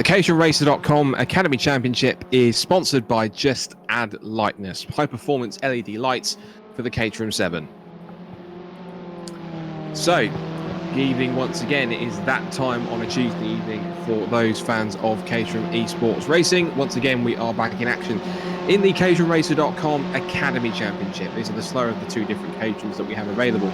The caterhamracer.com Academy Championship is sponsored by Just Add Lightness, high-performance LED lights for the Caterham 7. So, good evening once again. It is that time on a Tuesday evening for those fans of Caterham esports racing. Once again, we are back in action in the caterhamracer.com Academy Championship. These are the slower of the two different Caterhams that we have available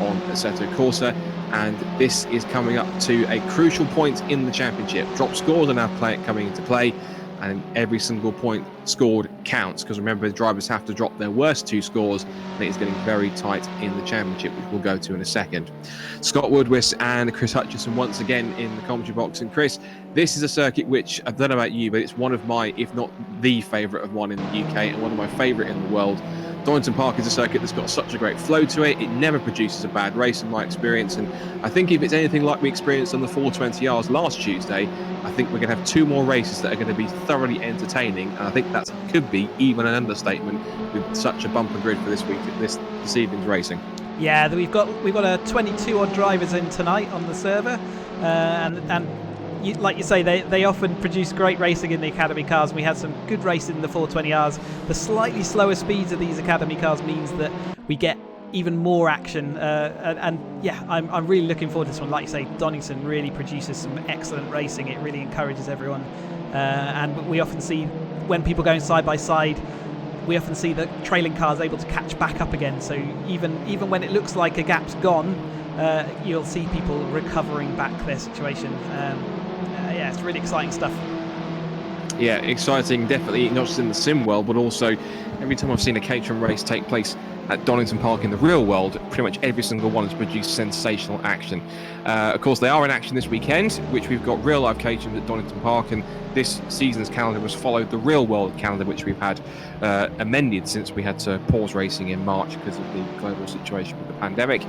on Assetto Corsa, and this is coming up to a crucial point in the championship. Drop scores are now coming into play, and every single point scored counts, because remember, the drivers have to drop their worst two scores, and it is getting very tight in the championship, which we'll go to in a second. Scott Woodwiss and Chris Hutchinson once again in the commentary box. And Chris, this is a circuit which, I don't know about you, but it's one of my, if not the favourite of one in the UK, and one of my favourite in the world. Donington Park is a circuit that's got such a great flow to it. It never produces a bad race in my experience, and I think if it's anything like we experienced on the 420Rs last Tuesday, I think we're going to have two more races that are going to be thoroughly entertaining, and I think that could be even an understatement with such a bumper grid for this week, this evening's racing. Yeah, we've got a 22 odd drivers in tonight on the server, and like you say, they often produce great racing in the Academy cars. We had some good racing in the 420Rs. The slightly slower speeds of these Academy cars means that we get even more action. And yeah, I'm really looking forward to this one. Like you say, Donington really produces some excellent racing. It really encourages everyone. And we often see, when people going side by side, we often see the trailing cars able to catch back up again. So even when it looks like a gap's gone, you'll see people recovering back their situation. Yeah, it's really exciting stuff. Yeah, exciting, definitely, not just in the sim world, but also every time I've seen a Caterham race take place at Donington Park in the real world, pretty much every single one has produced sensational action. Of course, they are in action this weekend, which we've got real live Caterhams at Donington Park, and this season's calendar has followed the real world calendar, which we've had amended since we had to pause racing in March because of the global situation with the pandemic.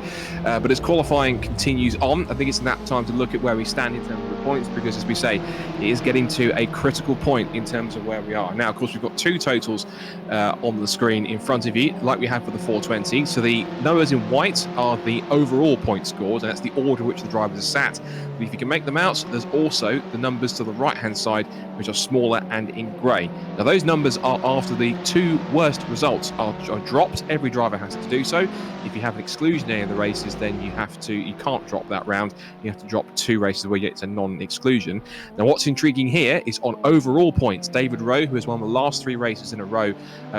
But as qualifying continues on, I think it's that time to look at where we stand in terms of the points, because as we say, it is getting to a critical point in terms of where we are. Now, of course, we've got two totals on the screen in front of you, like we have for the 420. So the numbers in white are the overall point scores, and that's the order in which the drivers are sat. But if you can make them out, there's also the numbers to the right-hand side, which are smaller and in grey. Now, those numbers are after the two worst results are dropped. Every driver has to do so. If you have an exclusion in any of the races, then you can't drop that round. You have to drop two races where it's a non-exclusion. Now, what's intriguing here is on overall points. David Rowe, who has won the last three races in a row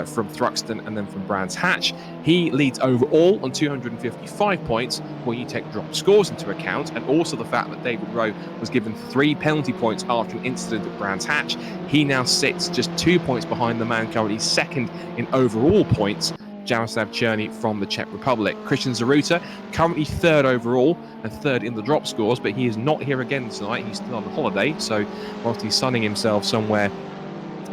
from Thruxton and then from Brands Hatch, he leads overall on 255 points when you take drop scores into account, and also the fact that David Rowe was given 3 penalty points after an incident at Brands Hatch. He now sits just 2 points behind the man currently second in overall points, Jaroslav Cherny from the Czech Republic. Christian Zaruta currently third overall and third in the drop scores, but he is not here again tonight. He's still on holiday, so whilst he's sunning himself somewhere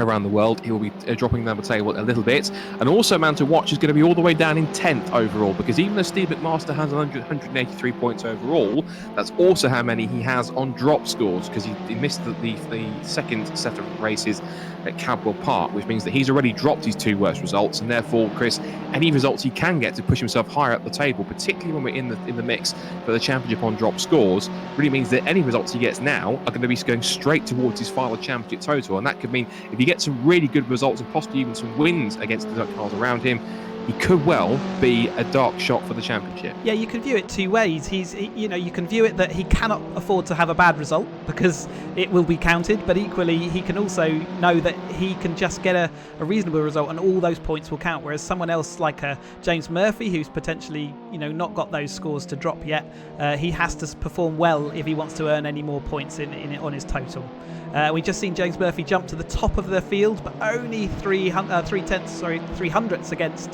around the world, he will be dropping down the table a little bit. And also, man to watch is going to be all the way down in 10th overall, because even though Steve McMaster has 183 points overall, that's also how many he has on drop scores, because he missed the second set of races at Cadwell Park, which means that he's already dropped his two worst results, and therefore, Chris, any results he can get to push himself higher up the table, particularly when we're in the mix for the championship on drop scores, really means that any results he gets now are going to be going straight towards his final championship total. And that could mean if he gets some really good results and possibly even some wins against the cars around him, he could well be a dark shot for the championship. Yeah, you can view it two ways. You can view it that he cannot afford to have a bad result because it will be counted, but equally he can also know that he can just get a reasonable result and all those points will count, whereas someone else like James Murphy, who's potentially not got those scores to drop yet, he has to perform well if he wants to earn any more points on his total. We've just seen James Murphy jump to the top of the field, but only 300ths against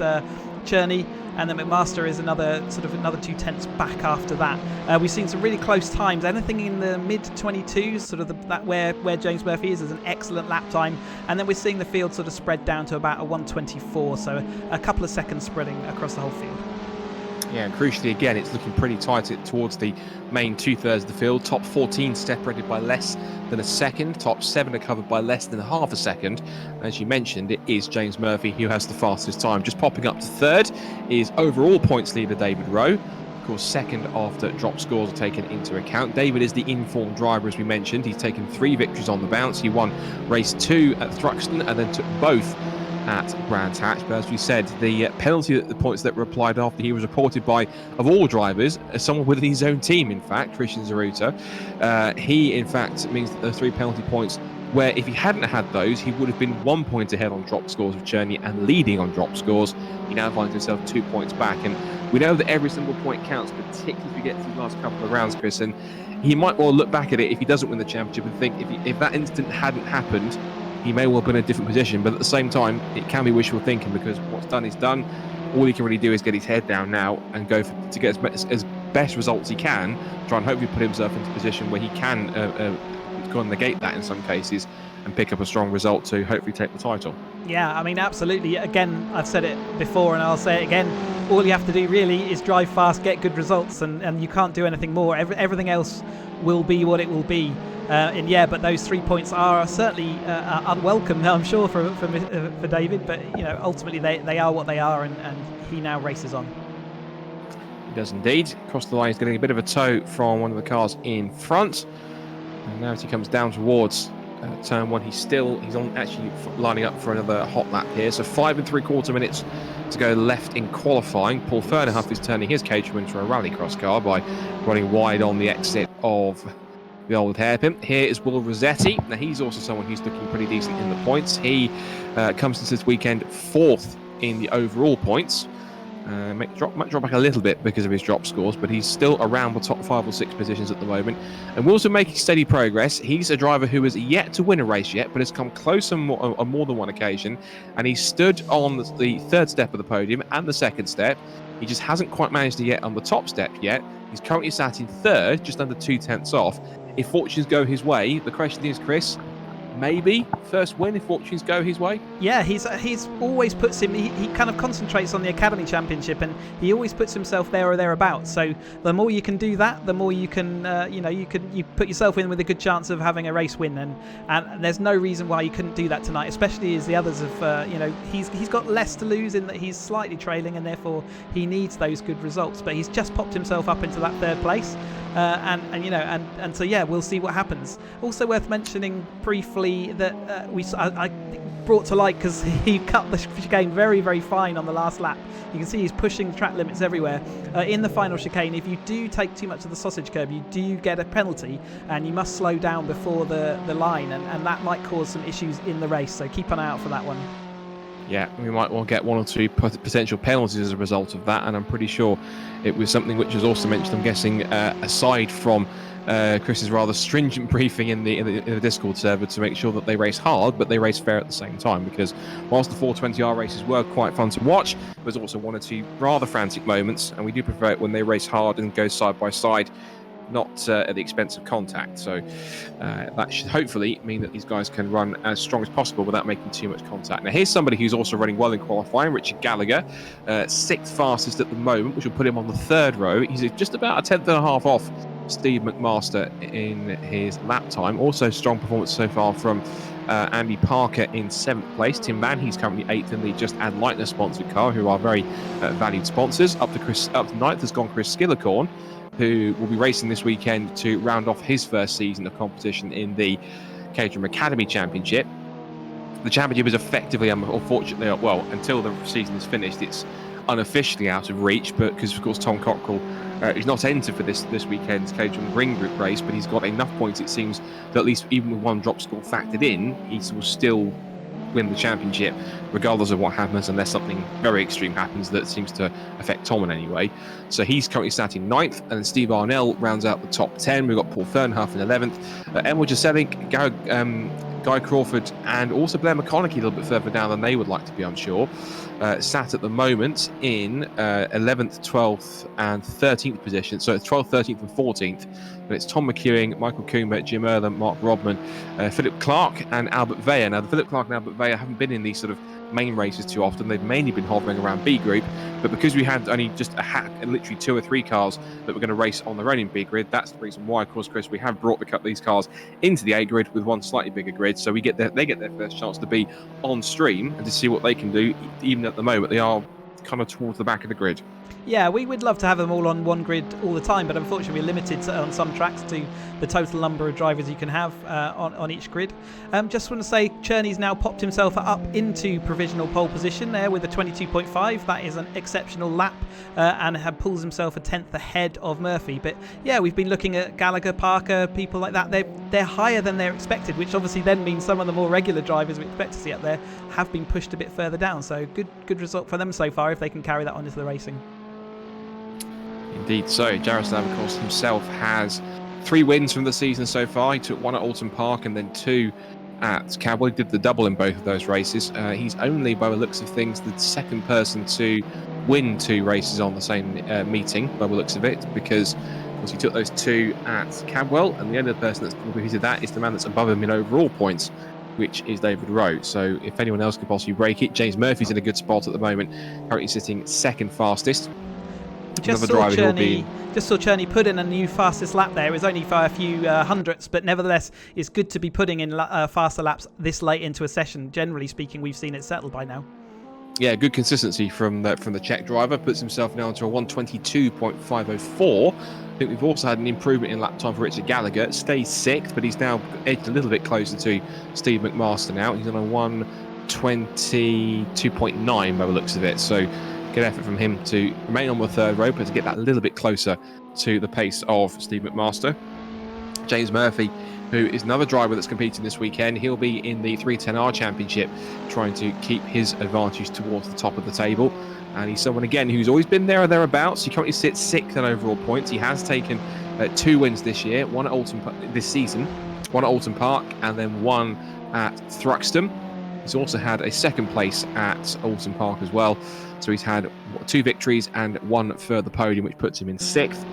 Cherny, and then McMaster is another 2 tenths back after that. We've seen some really close times. Anything in the mid 22s, that where James Murphy is an excellent lap time, and then we're seeing the field sort of spread down to about a 124, so a couple of seconds spreading across the whole field. Yeah, and crucially again, it's looking pretty tight towards the main 2/3 of the field. Top 14 separated by less than a second. Top 7 are covered by less than half a second. As you mentioned, it is James Murphy who has the fastest time. Just popping up to third is overall points leader David Rowe. Of course, second after drop scores are taken into account. David is the informed driver, as we mentioned. He's taken 3 victories on the bounce. He won race 2 at Thruxton and then took both at Brands Hatch. But as we said, the penalty at the points that were applied after he was reported by, of all drivers, someone within his own team, in fact, Christian Zaruta. He, in fact, means that those 3 penalty points, where if he hadn't had those, he would have been 1 point ahead on drop scores with Cherney and leading on drop scores. He now finds himself 2 points back. And we know that every single point counts, particularly if you get to the last couple of rounds, Chris. And he might well look back at it if he doesn't win the championship and think if that incident hadn't happened, he may well have been in a different position. But at the same time, it can be wishful thinking, because what's done is done. All he can really do is get his head down now and go to get as best results he can, try and hopefully put himself into a position where he can go and negate that in some cases and pick up a strong result to hopefully take the title. Yeah, I mean, absolutely. Again, I've said it before and I'll say it again. All you have to do really is drive fast, get good results, and you can't do anything more. Everything else will be what it will be. But those 3 points are certainly unwelcome, I'm sure, for David. But ultimately they are what they are, and he now races on. He does indeed. Across the line, he's getting a bit of a tow from one of the cars in front. And now as he comes down towards turn 1, he's on actually lining up for another hot lap here. So 5 3/4 minutes to go left in qualifying. Paul Fernerhuff is turning his Caterham into a rallycross car by running wide on the exit of the old hairpin. Here is Will Rossetti. Now he's also someone who's looking pretty decent in the points. He comes into this weekend 4th in the overall points. Might drop back a little bit because of his drop scores, but he's still around the top 5 or 6 positions at the moment. And Will's been making steady progress. He's a driver who has yet to win a race yet, but has come close on more than one occasion. And he stood on the 3rd step of the podium and the 2nd step. He just hasn't quite managed to get on the top step yet. He's currently sat in 3rd, just under 2/10 off. If fortunes go his way, the question is, Chris, maybe first win if fortunes go his way? Yeah, he's always puts him. He kind of concentrates on the Academy Championship, and he always puts himself there or thereabouts. So the more you can do that, the more you can, you put yourself in with a good chance of having a race win. And there's no reason why you couldn't do that tonight, especially as the others have. He's got less to lose in that he's slightly trailing, and therefore he needs those good results. But he's just popped himself up into that 3rd place. So we'll see what happens. Also worth mentioning briefly that I brought to light because he cut the chicane very, very fine on the last lap. You can see he's pushing track limits everywhere. In the final chicane, if you do take too much of the sausage curb, you do get a penalty, and you must slow down before the line, and that might cause some issues in the race. So keep an eye out for that one. Yeah, we might well get 1 or 2 potential penalties as a result of that, and I'm pretty sure it was something which was also mentioned, I'm guessing, aside from Chris's rather stringent briefing in the Discord server to make sure that they race hard, but they race fair at the same time, because whilst the 420R races were quite fun to watch, there's also 1 or 2 rather frantic moments, and we do prefer it when they race hard and go side by side, not at the expense of contact. So that should hopefully mean that these guys can run as strong as possible without making too much contact. Now here's somebody who's also running well in qualifying, Richard Gallagher, 6th fastest at the moment, which will put him on the 3rd row. He's just about a 10th and a half off Steve McMaster in his lap time. Also strong performance so far from Andy Parker in 7th place. Tim Mann, he's currently 8th in the Just Add Lightness sponsored car, who are very valued sponsors. Up to 9th has gone Chris Skillicorn, who will be racing this weekend to round off his first season of competition in the Caterham Academy Championship. The championship is effectively, unfortunately, until the season is finished, it's unofficially out of reach, but because of course Tom Cockrell is not entered for this weekend's Caterham Ring Group race, but he's got enough points, it seems, that at least even with 1 drop score factored in, he will still win the championship regardless of what happens, unless something very extreme happens that seems to affect Tom in any way. So he's currently sat in 9th, and then Steve Arnell rounds out the top 10. We've got Paul Fernhuff in 11th, Emil Jaselic, Guy Crawford, and also Blair McConaughey a little bit further down than they would like to be, I'm sure. Sat at the moment in 11th, 12th and 13th position. So it's 12th, 13th and 14th. And it's Tom McEwing, Michael Coomber, Jim Erlen, Mark Rodman, Philip Clark and Albert Veyer. Now, the Philip Clark and Albert Veyer haven't been in these sort of main races too often. They've mainly been hovering around B group, but because we had only just literally 2 or 3 cars that were going to race on their own in B grid, that's the reason why, of course, Chris, we have brought these cars into the A grid with 1 slightly bigger grid, so they get their first chance to be on stream and to see what they can do. Even at the moment, they are kind of towards the back of the grid. Yeah, we would love to have them all on one grid all the time, but unfortunately we're limited on some tracks to the total number of drivers you can have on each grid. Just want to say Cherney's now popped himself up into provisional pole position there with a 22.5. That is an exceptional lap and pulls himself a tenth ahead of Murphy. But yeah, we've been looking at Gallagher, Parker, people like that. They're higher than they're expected, which obviously then means some of the more regular drivers we expect to see up there have been pushed a bit further down. So good result for them so far if they can carry that on into the racing. Indeed. So Jaroslav, of course, himself has 3 wins from the season so far. He took 1 at Alton Park and then 2 at Cadwell. He did the double in both of those races. He's only, by the looks of things, the second person to win 2 races on the same meeting, by the looks of it, because, of course, he took those 2 at Cadwell, and the only other person that's repeated that is the man that's above him in overall points, which is David Rowe. So if anyone else could possibly break it, James Murphy's in a good spot at the moment, currently sitting second fastest. Just saw Cherney put in a new fastest lap there. It was only for a few hundredths, but nevertheless, it's good to be putting in faster laps this late into a session. Generally speaking, we've seen it settled by now. Yeah, good consistency from the Czech driver. Puts himself now into a 1:22.504. I think we've also had an improvement in lap time for Richard Gallagher. Stays 6th, but he's now edged a little bit closer to Steve McMaster now. He's on a 1:22.9 by the looks of it. So good effort from him to remain on the third row, but to get that a little bit closer to the pace of Steve McMaster. James Murphy, who is another driver that's competing this weekend, he'll be in the 310R Championship, trying to keep his advantage towards the top of the table. And he's someone, again, who's always been there or thereabouts. He currently sits 6th in overall points. He has taken 2 wins this year, 1 at Alton this season, 1 at Alton Park, and then 1 at Thruxton. He's also had a second place at Alton Park as well. So he's had 2 victories and 1 further podium, which puts him in 6th.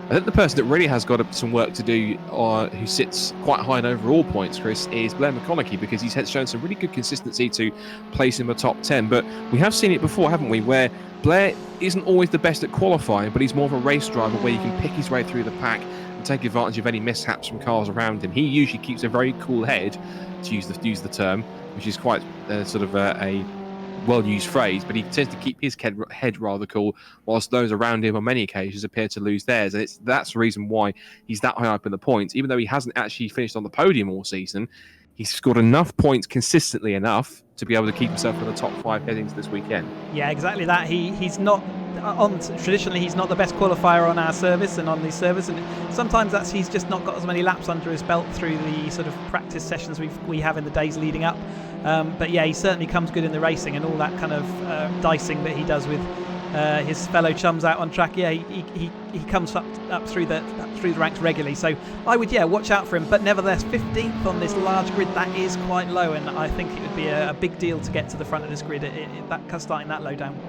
I think the person that really has got some work to do, who sits quite high in overall points, Chris, is Blair McConaughey, because he's shown some really good consistency to place in the top 10. But we have seen it before, haven't we, where Blair isn't always the best at qualifying, but he's more of a race driver where you can pick his way through the pack and take advantage of any mishaps from cars around him. He usually keeps a very cool head, to use the term, which is quite sort of a well-used phrase, but he tends to keep his head rather cool, whilst those around him on many occasions appear to lose theirs. And that's the reason why he's that high up in the points. Even though he hasn't actually finished on the podium all season, he's scored enough points consistently enough to be able to keep himself in the top 5 heading into this weekend. Yeah, exactly that. He's not traditionally he's not the best qualifier on our service and on the service, and sometimes he's just not got as many laps under his belt through the sort of practice sessions we have in the days leading up. But yeah, he certainly comes good in the racing and all that kind of dicing that he does with his fellow chums out on track. Yeah, he comes up through the ranks regularly. So I would watch out for him. But nevertheless, 15th on this large grid, that is quite low, and I think it would be a big deal to get to the front of this grid starting that low down.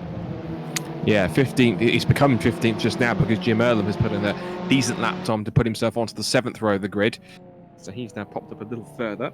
Yeah, 15th. He's becoming 15th just now because Jim Earlham has put in a decent lap time to put himself onto the 7th row of the grid. So he's now popped up a little further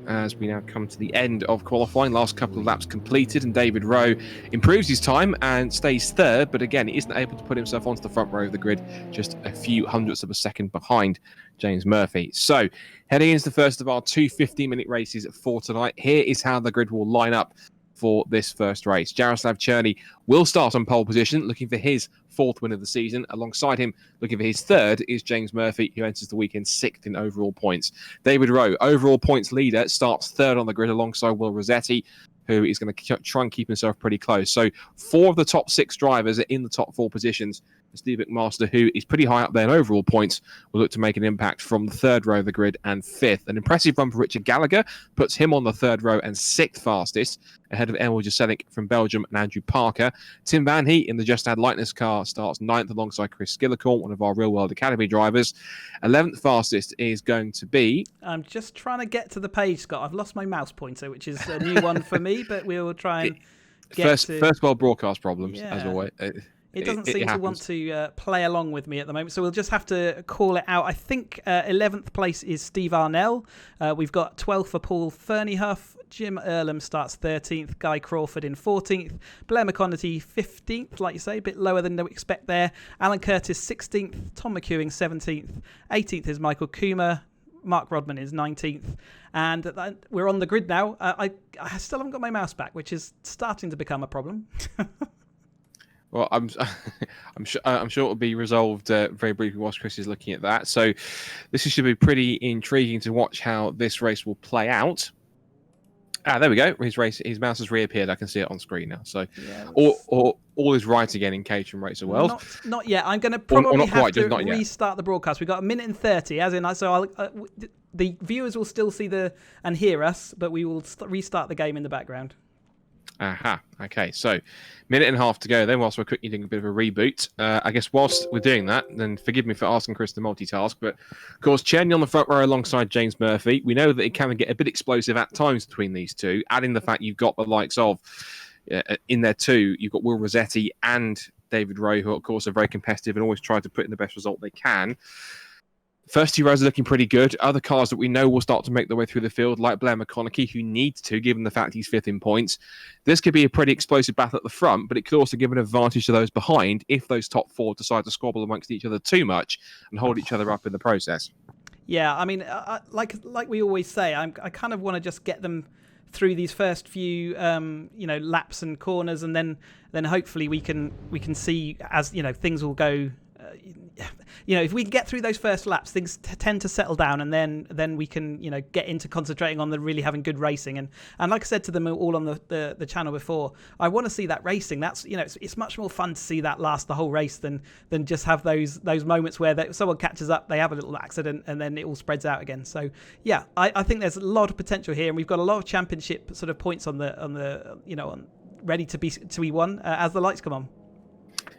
as we now come to the end of qualifying. Last couple of laps completed, and David Rowe improves his time and stays 3rd, but again, he isn't able to put himself onto the front row of the grid, just a few hundredths of a second behind James Murphy. So, heading into the first of our 2 15-minute races for tonight, here is how the grid will line up for this first race. Jaroslav Cherney will start on pole position, looking for his 4th win of the season. Alongside him, looking for his 3rd, is James Murphy, who enters the weekend 6th in overall points. David Rowe, overall points leader, starts 3rd on the grid alongside Will Rossetti, who is going to try and keep himself pretty close. So 4 of the top 6 drivers are in the top 4 positions. Steve McMaster, who is pretty high up there in overall points, will look to make an impact from the 3rd row of the grid and 5th. An impressive run for Richard Gallagher puts him on the 3rd row and 6th fastest, ahead of Emil Jaselic from Belgium and Andrew Parker. Tim Van Heet in the Just Add Lightness car starts 9th alongside Chris Skillicorn, one of our Real World Academy drivers. 11th fastest is going to be... I'm just trying to get to the page, Scott. I've lost my mouse pointer, which is a new one for me, but we will try and First world broadcast problems, as always. It doesn't seem to want to play along with me at the moment, so we'll just have to call it out. I think 11th place is Steve Arnell. We've got 12th for Paul Ferniehoff. Jim Earlham starts 13th. Guy Crawford in 14th. Blair McConaughey 15th, like you say, a bit lower than we expect there. Alan Curtis 16th. Tom McEwing 17th. 18th is Michael Coomer. Mark Rodman is 19th. And we're on the grid now. I still haven't got my mouse back, which is starting to become a problem. Well, I'm sure it'll be resolved very briefly whilst Chris is looking at that. So this should be pretty intriguing to watch how this race will play out. There we go. His mouse has reappeared. I can see it on screen now. So Yeah, all is right again in Caterham Racer World. Not yet. I'm going to probably not have quite, to not yet. restart the broadcast. We've got 1:30, as in, so the viewers will still see and hear us, but we will restart the game in the background. Aha. Okay. So, minute and a half to go. Then, whilst we're quickly doing a bit of a reboot, I guess whilst we're doing that, then forgive me for asking Chris to multitask, but of course, Chen on the front row alongside James Murphy. We know that it can get a bit explosive at times between these two. Adding the fact you've got the likes of in there too, you've got Will Rossetti and David Rowe, who of course are very competitive and always try to put in the best result they can. First two rows are looking pretty good. Other cars that we know will start to make their way through the field, like Blair McConaughey, who needs to, given the fact he's fifth in points. This could be a pretty explosive battle at the front, but it could also give an advantage to those behind if those top four decide to squabble amongst each other too much and hold each other up in the process. Yeah, I mean, like we always say, I kind of want to just get them through these first few laps and corners, and then hopefully we can see, as things will go. If we get through those first laps, things tend to settle down, and then we can get into concentrating on the really having good racing. And like I said to them all on the channel before, I want to see that racing. That's it's much more fun to see that last the whole race than just have those moments where someone catches up, they have a little accident, and then it all spreads out again. So yeah, I think there's a lot of potential here, and we've got a lot of championship sort of points on ready to be won as the lights come on.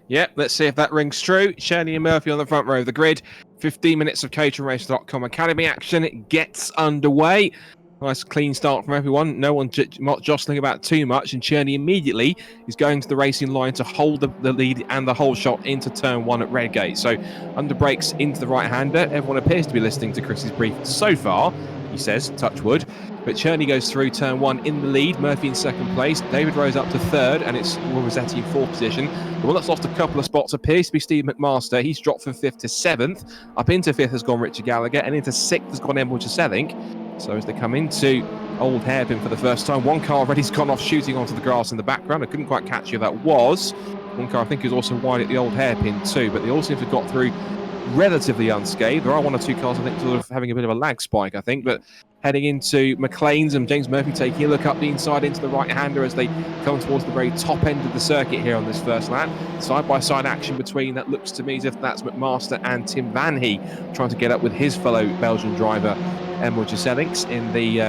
Yeah, let's see if that rings true. Shirley and Murphy on the front row of the grid. 15 minutes of caterhamracer.com Academy action gets underway. Nice clean start from everyone. No one jostling about too much. And Cherney immediately is going to the racing line to hold the lead and the whole shot into turn one at Redgate. So under brakes into the right-hander. Everyone appears to be listening to Chris's brief so far, he says, touch wood. But Cherney goes through turn one in the lead. Murphy in second place. David Rose up to third, and it's Will Rossetti in fourth position. The one that's lost a couple of spots appears to be Steve McMaster. He's dropped from fifth to seventh. Up into fifth has gone Richard Gallagher, and into sixth has gone Emil Jaselink. So as they come into Old Hairpin for the first time, one car already's gone off shooting onto the grass in the background. I couldn't quite catch who that was. One car I think is also wide at the Old Hairpin too, but they all seem to have got through relatively unscathed. There are one or two cars I think sort of having a bit of a lag spike, I think, but heading into McLean's and James Murphy taking a look up the inside into the right-hander as they come towards the very top end of the circuit here on this first lap. Side-by-side action between, that looks to me as if that's McMaster and Tim Van Hee trying to get up with his fellow Belgian driver, Emil Jaselink, in the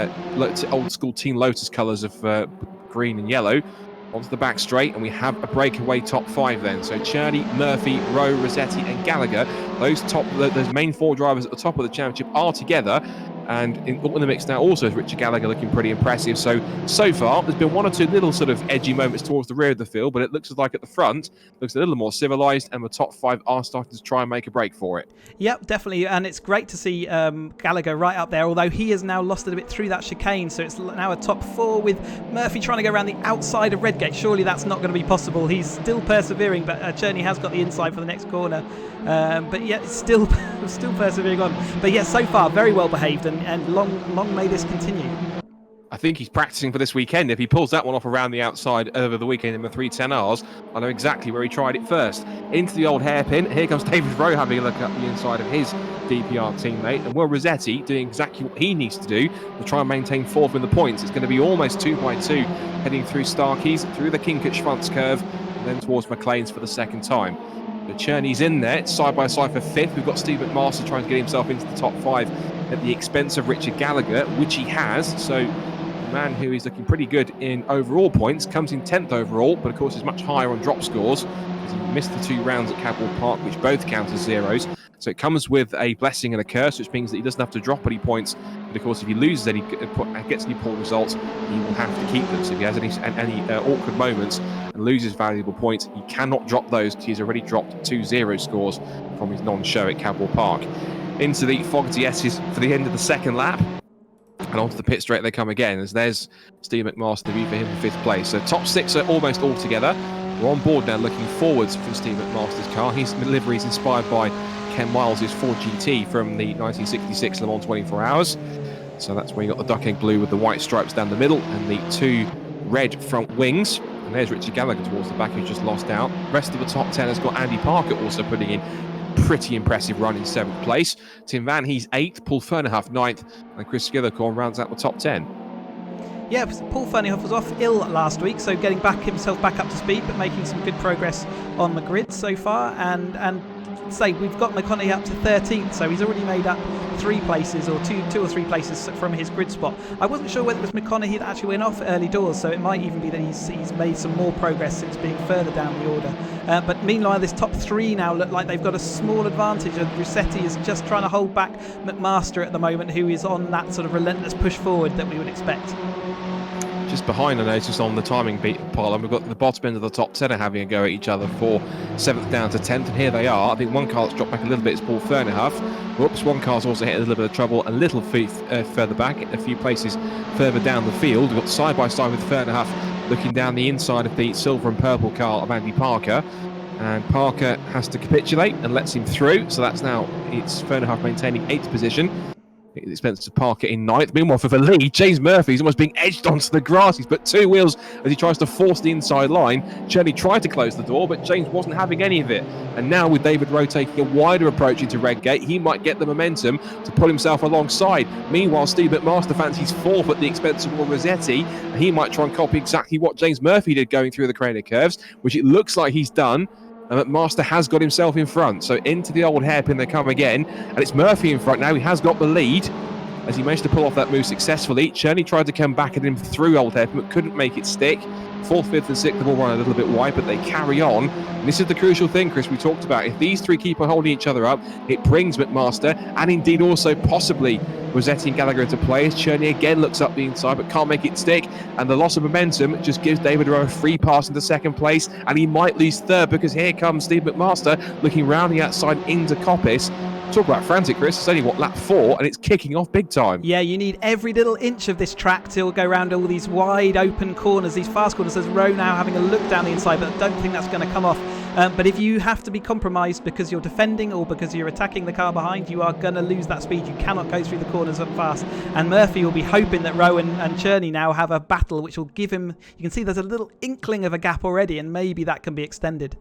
old-school Team Lotus colours of green and yellow. Onto the back straight, and we have a breakaway top five then. So Cherney, Murphy, Rowe, Rossetti and Gallagher, those main four drivers at the top of the championship are together. And in the mix now also is Richard Gallagher looking pretty impressive. So far, there's been one or two little sort of edgy moments towards the rear of the field, but it looks like at the front, looks a little more civilised, and the top five are starting to try and make a break for it. Yep, definitely. And it's great to see Gallagher right up there, although he has now lost it a bit through that chicane. So it's now a top four with Murphy trying to go around the outside of Redgate. Surely that's not going to be possible. He's still persevering, but Cherney has got the inside for the next corner. But yet it's still persevering on. But yeah, so far very well behaved, and long may this continue. I think he's practicing for this weekend. If he pulls that one off around the outside over the weekend in the 310Rs, I know exactly where he tried it first. Into the Old Hairpin. Here comes David Rowe having a look at the inside of his DPR teammate, and Will Rossetti doing exactly what he needs to do to try and maintain fourth in the points. It's going to be almost 2x2 heading through Starkeys, through the Kinkert-Schwanz curve, and then towards McLean's for the second time. But Cherney's in there. It's side by side for fifth. We've got Steve McMaster trying to get himself into the top five at the expense of Richard Gallagher, which he has. So the man who is looking pretty good in overall points comes in 10th overall, but of course is much higher on drop scores because he missed the 2 rounds at Cadwell Park, which both count as zeros. So it comes with a blessing and a curse, which means that he doesn't have to drop any points. But of course, if he loses any, gets any poor results, he will have to keep them. So if he has any awkward moments and loses valuable points, he cannot drop those because he's already dropped 2 zero scores from his non-show at Cadwell Park. Into the Fogarty S's for the end of the second lap. And onto the pit straight they come again, as there's Steve McMaster, the view for him in 5th place. So top 6 are almost all together. We're on board now looking forwards from Steve McMaster's car. His livery is inspired by Ken Miles' Ford GT from the 1966 Le Mans 24 Hours. So that's where you got the duck egg blue with the white stripes down the middle and the 2 red front wings. And there's Richard Gallagher towards the back, who's just lost out. Rest of the top 10 has got Andy Parker also putting in pretty impressive run in 7th place. Tim Van Hees 8th, Paul Fernerhoff 9th, and Chris Skillicorn rounds out the top 10. Yeah, Paul Fernerhoff was off ill last week, so getting himself back up to speed, but making some good progress on the grid so far. And say we've got McConaughey up to 13th, so he's already made up 3 places, or two or 3 places from his grid spot. I wasn't sure whether it was McConaughey that actually went off early doors, so it might even be that he's made some more progress since being further down the order. But meanwhile, this top 3 now look like they've got a small advantage, and Rossetti is just trying to hold back McMaster at the moment, who is on that sort of relentless push forward that we would expect. Just behind, I noticed on the timing pile, and we've got the bottom end of the top 10 are having a go at each other for 7th down to 10th, and here they are. I think one car that's dropped back a little bit is Paul Fernerhoff. Whoops, one car's also hit a little bit of trouble, a little further back, a few places further down the field. We've got side by side with Fernerhoff looking down the inside of the silver and purple car of Andy Parker. And Parker has to capitulate and lets him through, so that's now, it's Fernerhoff maintaining 8th position. At the expense of Parker in 9th. Meanwhile, for the lead, James Murphy's almost being edged onto the grass. He's put 2 wheels as he tries to force the inside line. Cherney tried to close the door, but James wasn't having any of it. And now with David Rowe taking a wider approach into Redgate, he might get the momentum to pull himself alongside. Meanwhile, Steve McMaster fancies 4th at the expense of Will Rossetti. And he might try and copy exactly what James Murphy did going through the Craner curves, which it looks like he's done. And McMaster has got himself in front. So into the old hairpin they come again. And it's Murphy in front now. He has got the lead, as he managed to pull off that move successfully. Cherney tried to come back at him through old hairpin, but couldn't make it stick. 4th, 5th and 6th have all run a little bit wide, but they carry on. And this is the crucial thing, Chris, we talked about. If these 3 keep on holding each other up, it brings McMaster and indeed also possibly Rossetti and Gallagher into play, as Cherney again looks up the inside but can't make it stick. And the loss of momentum just gives David Rowe a free pass into 2nd place, and he might lose 3rd, because here comes Steve McMaster looking round the outside into Coppice. Talk about frantic, Chris. It's only, lap 4, and it's kicking off big time. Yeah, you need every little inch of this track to go around all these wide open corners, these fast corners. There's Rowe now having a look down the inside, but I don't think that's going to come off. But if you have to be compromised because you're defending or because you're attacking the car behind, you are going to lose that speed. You cannot go through the corners up fast. And Murphy will be hoping that Rowe and Cherney now have a battle, which will give him, you can see there's a little inkling of a gap already, and maybe that can be extended.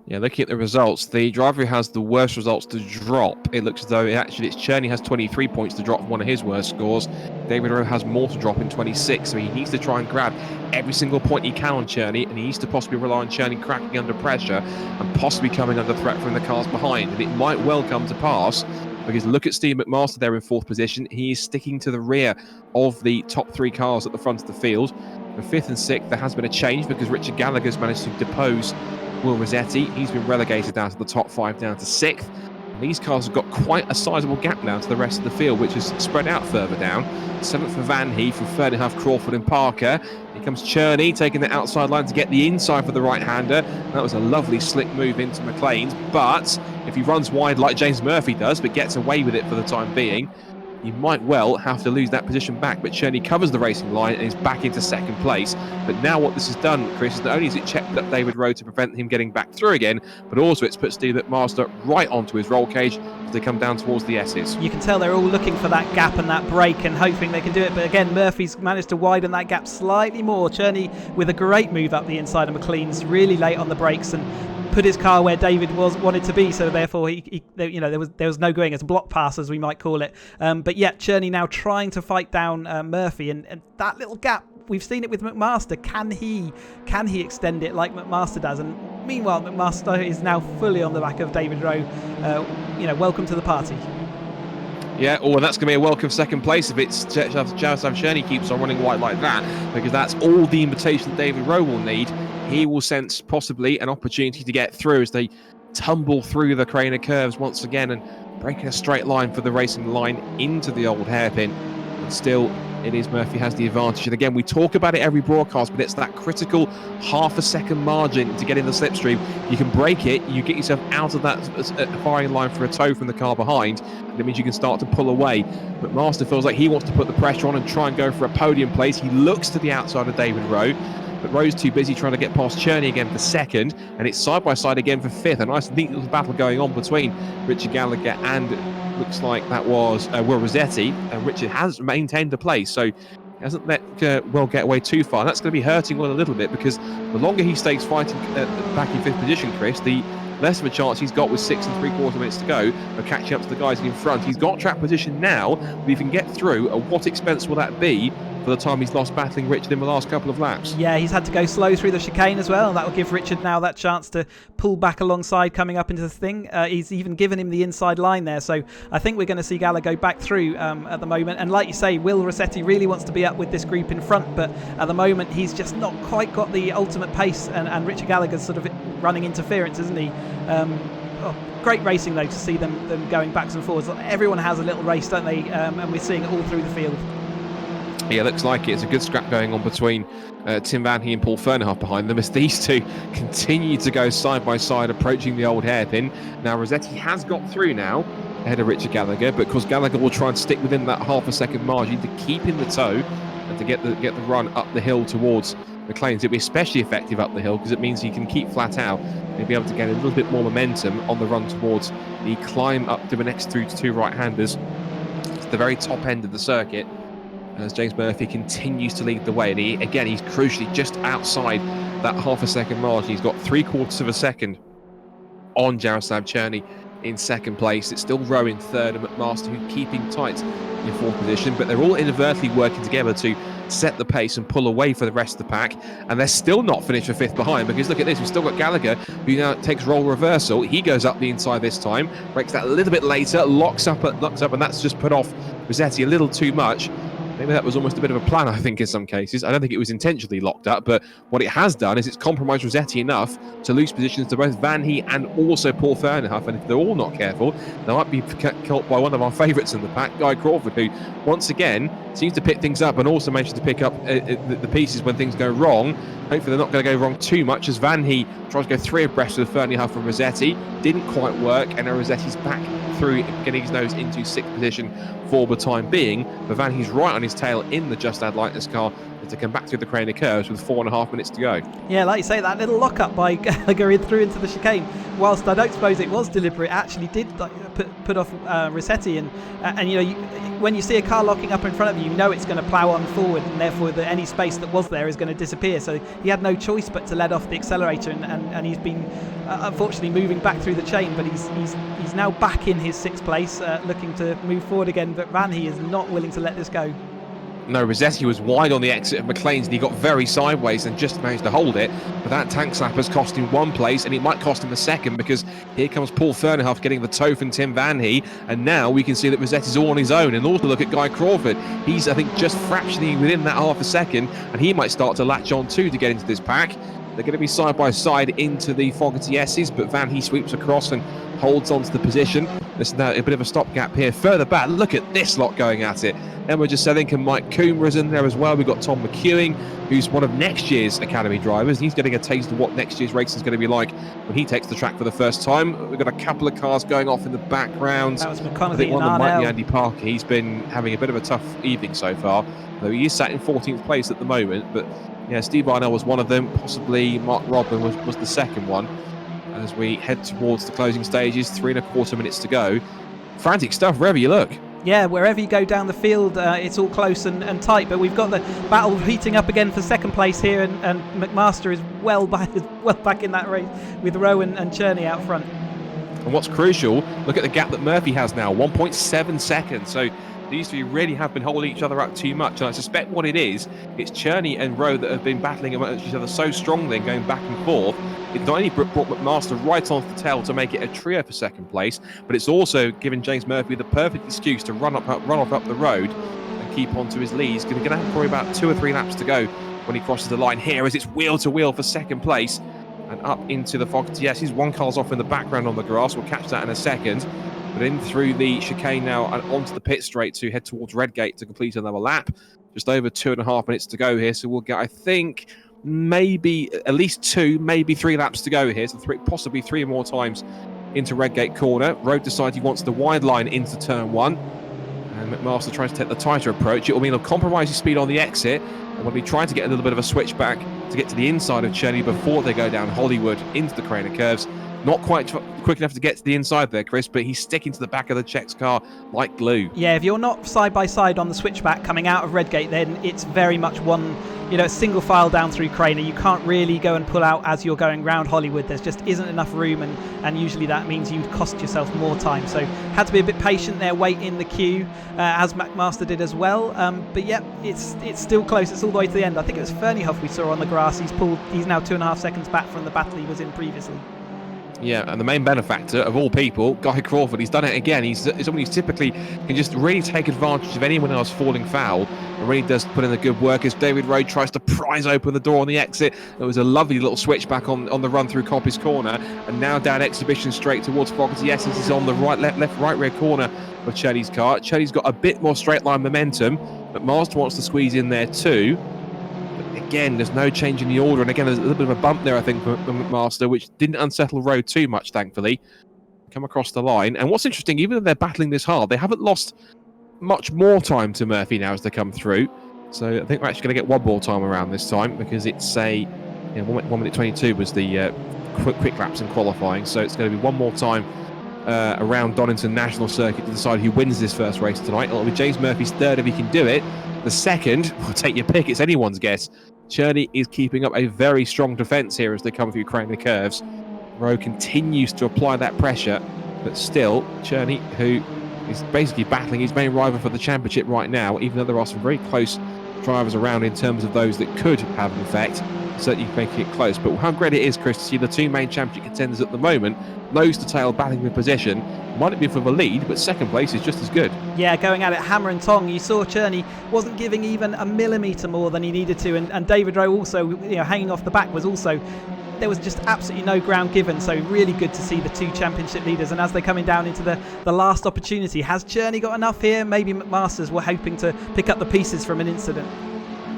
Yeah, looking at the results, the driver who has the worst results to drop, it looks as though it's Cherney has 23 points to drop from one of his worst scores. David Rowe has more to drop in 26, so he needs to try and grab every single point he can on Cherney, and he needs to possibly rely on Cherney cracking under pressure and possibly coming under threat from the cars behind. And it might well come to pass, because look at Steve McMaster there in 4th position. He is sticking to the rear of the top 3 cars at the front of the field. For 5th and 6th, there has been a change because Richard Gallagher's managed to depose Will Rossetti. He's been relegated down to the top 5, down to 6th. And these cars have got quite a sizable gap now to the rest of the field, which is spread out further down. 7th for Van Heath, from Fernerhoff, Crawford and Parker. Here comes Cherney taking the outside line to get the inside for the right-hander. That was a lovely slick move into McLean's, but if he runs wide like James Murphy does, but gets away with it for the time being, you might well have to lose that position back. But Cherney covers the racing line and is back into 2nd place. But now what this has done, Chris, is not only has it checked up David Rowe to prevent him getting back through again, but also it's put Steve McMaster right onto his roll cage as they come down towards the S's. You can tell they're all looking for that gap and that break and hoping they can do it. But again, Murphy's managed to widen that gap slightly more. Cherney with a great move up the inside of McLean's, really late on the brakes and put his car where David wanted to be, so therefore there was no going. It's a block pass, as we might call it. But yet Cherney now trying to fight down Murphy, and that little gap, we've seen it with McMaster. Can he extend it like McMaster does? And meanwhile, McMaster is now fully on the back of David Rowe. Welcome to the party. Yeah, that's going to be a welcome 2nd place if it's Jaroslav Cherney keeps on running wide like that, because that's all the invitation that David Rowe will need. He will sense possibly an opportunity to get through as they tumble through the Craner curves once again and breaking a straight line for the racing line into the old hairpin. But still, it is Murphy has the advantage. And again, we talk about it every broadcast, but it's that critical half a second margin to get in the slipstream. You can break it, you get yourself out of that firing line for a tow from the car behind, and it means you can start to pull away. But Master feels like he wants to put the pressure on and try and go for a podium place. He looks to the outside of David Rowe, but Rowe's too busy trying to get past Cherney again for 2nd, and it's side by side again for 5th. A nice neat little battle going on between Richard Gallagher and looks like that was Will Rossetti, and Richard has maintained the place. So He hasn't let Will get away too far. And that's going to be hurting Will a little bit, because the longer he stays fighting back in 5th position, Chris, the less of a chance he's got with 6 3/4 minutes to go of catching up to the guys in front. He's got track position now, but if he can get through, at what expense will that be for the time he's lost battling Richard in the last couple of laps? Yeah, he's had to go slow through the chicane as well. That will give Richard now that chance to pull back alongside coming up into the thing. He's even given him the inside line there, so I think we're going to see Gallagher go back through at the moment. And like you say, Will Rossetti really wants to be up with this group in front, but at the moment he's just not quite got the ultimate pace, and Richard Gallagher's sort of running interference, isn't he? Great racing though to see them going backs and forwards. Everyone has a little race, don't they? And we're seeing it all through the field. Yeah, looks like it. It's a good scrap going on between Tim Vanhey and Paul Fernhoff behind them, as these two continue to go side by side, approaching the old hairpin. Now, Rossetti has got through now, ahead of Richard Gallagher, but because Gallagher will try and stick within that half a second margin to keep in the tow and to get the run up the hill towards McLean's. It'll be especially effective up the hill because it means he can keep flat out and he'll be able to gain a little bit more momentum on the run towards the climb up to the next through to 2 right-handers. It's the very top end of the circuit, as James Murphy continues to lead the way. And he's crucially just outside that half a second margin. He's got 3/4 of a second on Jaroslav Cherny in 2nd place. It's still Rowe in 3rd and McMaster who's keeping tight in 4th position, but they're all inadvertently working together to set the pace and pull away for the rest of the pack, and they're still not finished for 5th behind, because look at this, we've still got Gallagher who now takes role reversal. He goes up the inside this time, breaks that a little bit later, locks up, and that's just put off Rossetti a little too much. Maybe that was almost a bit of a plan, I think, in some cases. I don't think it was intentionally locked up, but what it has done is it's compromised Rossetti enough to lose positions to both Vanhey and also Paul Fernhoff. And if they're all not careful, they might be caught by one of our favourites in the pack, Guy Crawford, who once again seems to pick things up and also manages to pick up the pieces when things go wrong. Hopefully they're not going to go wrong too much, as Vanhey tries to go 3 abreast with Fernhoff and Rossetti. Didn't quite work, and now Rossetti's back through, getting his nose into 6th position for the time being. But Vanhey's right on his tail in the Just Add Lightness car to come back through the Craner curves with 4.5 minutes to go. Yeah, like you say, that little lock-up by Gallagher through into the chicane, whilst I don't suppose it was deliberate, actually did put off Rossetti. And when you see a car locking up in front of you, you know it's going to plough on forward, and therefore any space that was there is going to disappear. So he had no choice but to let off the accelerator, and he's been unfortunately moving back through the chain, but he's now back in his 6th place, looking to move forward again. But Vanhey is not willing to let this go. No, Rossetti was wide on the exit of McLean's and he got very sideways and just managed to hold it. But that tank slap has cost him 1 place, and it might cost him a 2nd, because here comes Paul Fernhoff getting the tow from Tim Vanhey. And now we can see that Rossetti's all on his own. And also look at Guy Crawford. He's, I think, just fractioning within that half a second, and he might start to latch on too to get into this pack. They're going to be side by side into the Fogarty S's, but Vanhey sweeps across and holds on to the position. There's now a bit of a stopgap here. Further back, look at this lot going at it. Emma Jaselik and Mike Coomer's in there as well. We've got Tom McEwing, who's one of next year's Academy drivers. He's getting a taste of what next year's racing is going to be like when he takes the track for the first time. We've got a couple of cars going off in the background. That was I think one of them might be Andy Parker. He's been having a bit of a tough evening so far, though he is sat in 14th place at the moment. But yeah, Steve Arnell was one of them. Possibly Mark Rodman was the second one. As we head towards the closing stages, 3.25 minutes to go. Frantic stuff wherever you look. Yeah, wherever you go down the field, it's all close and tight. But we've got the battle heating up again for 2nd place here, and McMaster is well back in that race with Rowe and Cherny out front. And what's crucial, look at the gap that Murphy has now, 1.7 seconds. So these two really have been holding each other up too much, and I suspect what it is, it's Cherny and Rowe that have been battling amongst each other so strongly and going back and forth. It's not only brought McMaster right onto the tail to make it a trio for 2nd place, but it's also given James Murphy the perfect excuse to run off up the road and keep on to his lead. He's going to have probably about 2 or 3 laps to go when he crosses the line here, as it's wheel to wheel for 2nd place and up into the Fox. Yes, his one car's off in the background on the grass. We'll catch that in a second. But in through the chicane now and onto the pit straight to head towards Redgate to complete another lap. Just over 2.5 minutes to go here. So we'll get, I think, maybe at least 2, maybe 3 laps to go here. So possibly 3 more times into Redgate corner. Rowe decides he wants the wide line into turn 1. And McMaster tries to take the tighter approach. It will mean he'll compromise his speed on the exit. And we'll be trying to get a little bit of a switch back to get to the inside of Cherny before they go down Hollywood into the Craner curves. Not quite quick enough to get to the inside there, Chris, but he's sticking to the back of the Czech's car like glue. Yeah, if you're not side by side on the switchback coming out of Redgate, then it's very much one, single file down through Craner. You can't really go and pull out as you're going round Hollywood. There's just isn't enough room, and usually that means you cost yourself more time. So had to be a bit patient there, wait in the queue, as McMaster did as well. But yeah, it's still close. It's all the way to the end. I think it was Ferneyhoff we saw on the grass. He's now 2.5 seconds back from the battle he was in previously. Yeah, and the main benefactor of all people, Guy Crawford, he's done it again. He's someone who's typically can just really take advantage of anyone else falling foul and really does put in the good work as David Rowe tries to prise open the door on the exit. There was a lovely little switchback on the run through Coppice Corner, and now down Exhibition straight towards Fogarty Essence is on the right rear corner of Chelly's car. Chelly's got a bit more straight line momentum, but Master wants to squeeze in there too. Again, there's no change in the order, and again, there's a little bit of a bump there, I think, for McMaster, which didn't unsettle Rowe too much, thankfully. Come across the line, and what's interesting, even though they're battling this hard, they haven't lost much more time to Murphy now as they come through. So I think we're actually going to get one more time around this time, because it's 1 minute 22 was the quick laps in qualifying, so it's going to be one more time around Donington National Circuit to decide who wins this first race tonight. It'll be James Murphy's third if he can do it. The second, well, take your pick, it's anyone's guess. Cherney is keeping up a very strong defence here as they come through Craner curves. Rowe continues to apply that pressure, but still, Cherney, who is basically battling his main rival for the championship right now, even though there are some very close drivers around in terms of those that could have an effect, certainly making it close. But how great it is, Chris, to see the two main championship contenders at the moment, nose to tail, battling the position. Might it be for the lead, but second place is just as good. Yeah, going at it hammer and tong. You saw Cherney wasn't giving even a millimetre more than he needed to, and David Rowe also, hanging off the back was also, there was just absolutely no ground given. So really good to see the two championship leaders, and as they're coming down into the last opportunity, has Cherney got enough here? Maybe McMasters were hoping to pick up the pieces from an incident.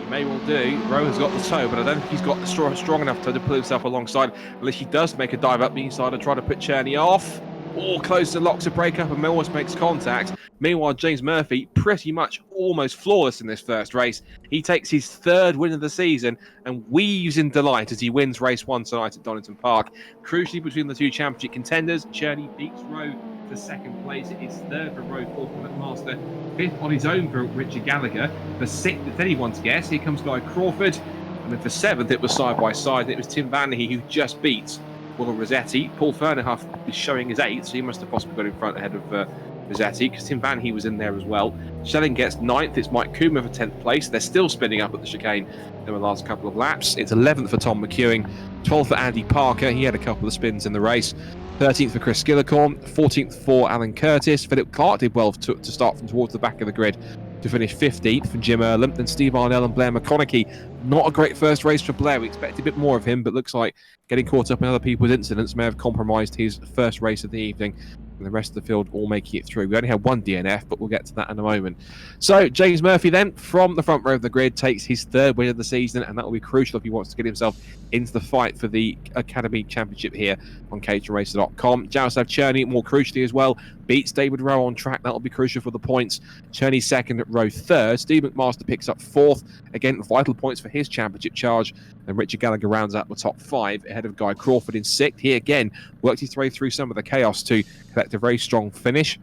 He may well do. Rowe has got the toe, but I don't think he's got the strong enough to pull himself alongside, unless he does make a dive up the inside and try to put Cherney off. All close to locks a break up and almost makes contact. Meanwhile, James Murphy pretty much almost flawless in this first race. He takes his third win of the season and weaves in delight as he wins race 1 tonight at Donington Park. Crucially, between the two championship contenders, Cherney beats Rowe for second place. It is third for Rowe, fourth for McMaster, fifth on his own for Richard Gallagher. For sixth, if anyone's guess, here comes Guy Crawford. And then for seventh, it was side by side. It was Tim Vanhey who just beats Will Rossetti. Paul Ferneyhoff is showing his 8th, so he must have possibly got in front ahead of Rossetti, because Tim Vanhey was in there as well. Schelling gets 9th. It's Mike Coomer for 10th place. They're still spinning up at the chicane in the last couple of laps. It's 11th for Tom McEwing, 12th for Andy Parker. He had a couple of spins in the race. 13th for Chris Skillicorn, 14th for Alan Curtis. Philip Clark did well to start from towards the back of the grid to finish 15th for Jim Earlham. Then Steve Arnell and Blair McConaughey. Not a great first race for Blair. We expected a bit more of him, but looks like getting caught up in other people's incidents may have compromised his first race of the evening. And the rest of the field all making it through. We only had one DNF, but we'll get to that in a moment. So James Murphy then, from the front row of the grid, takes his third win of the season, and that will be crucial if he wants to get himself into the fight for the Academy Championship here on caterhamracer.com. Jaroslav Cherney, more crucially as well, beats David Rowe on track. That will be crucial for the points. Cherney second, Rowe third. Steve McMaster picks up fourth. Again, vital points for his championship charge. And Richard Gallagher rounds out the top 5 ahead of Guy Crawford in 6th. He again worked his way through some of the chaos to collect a very strong finish.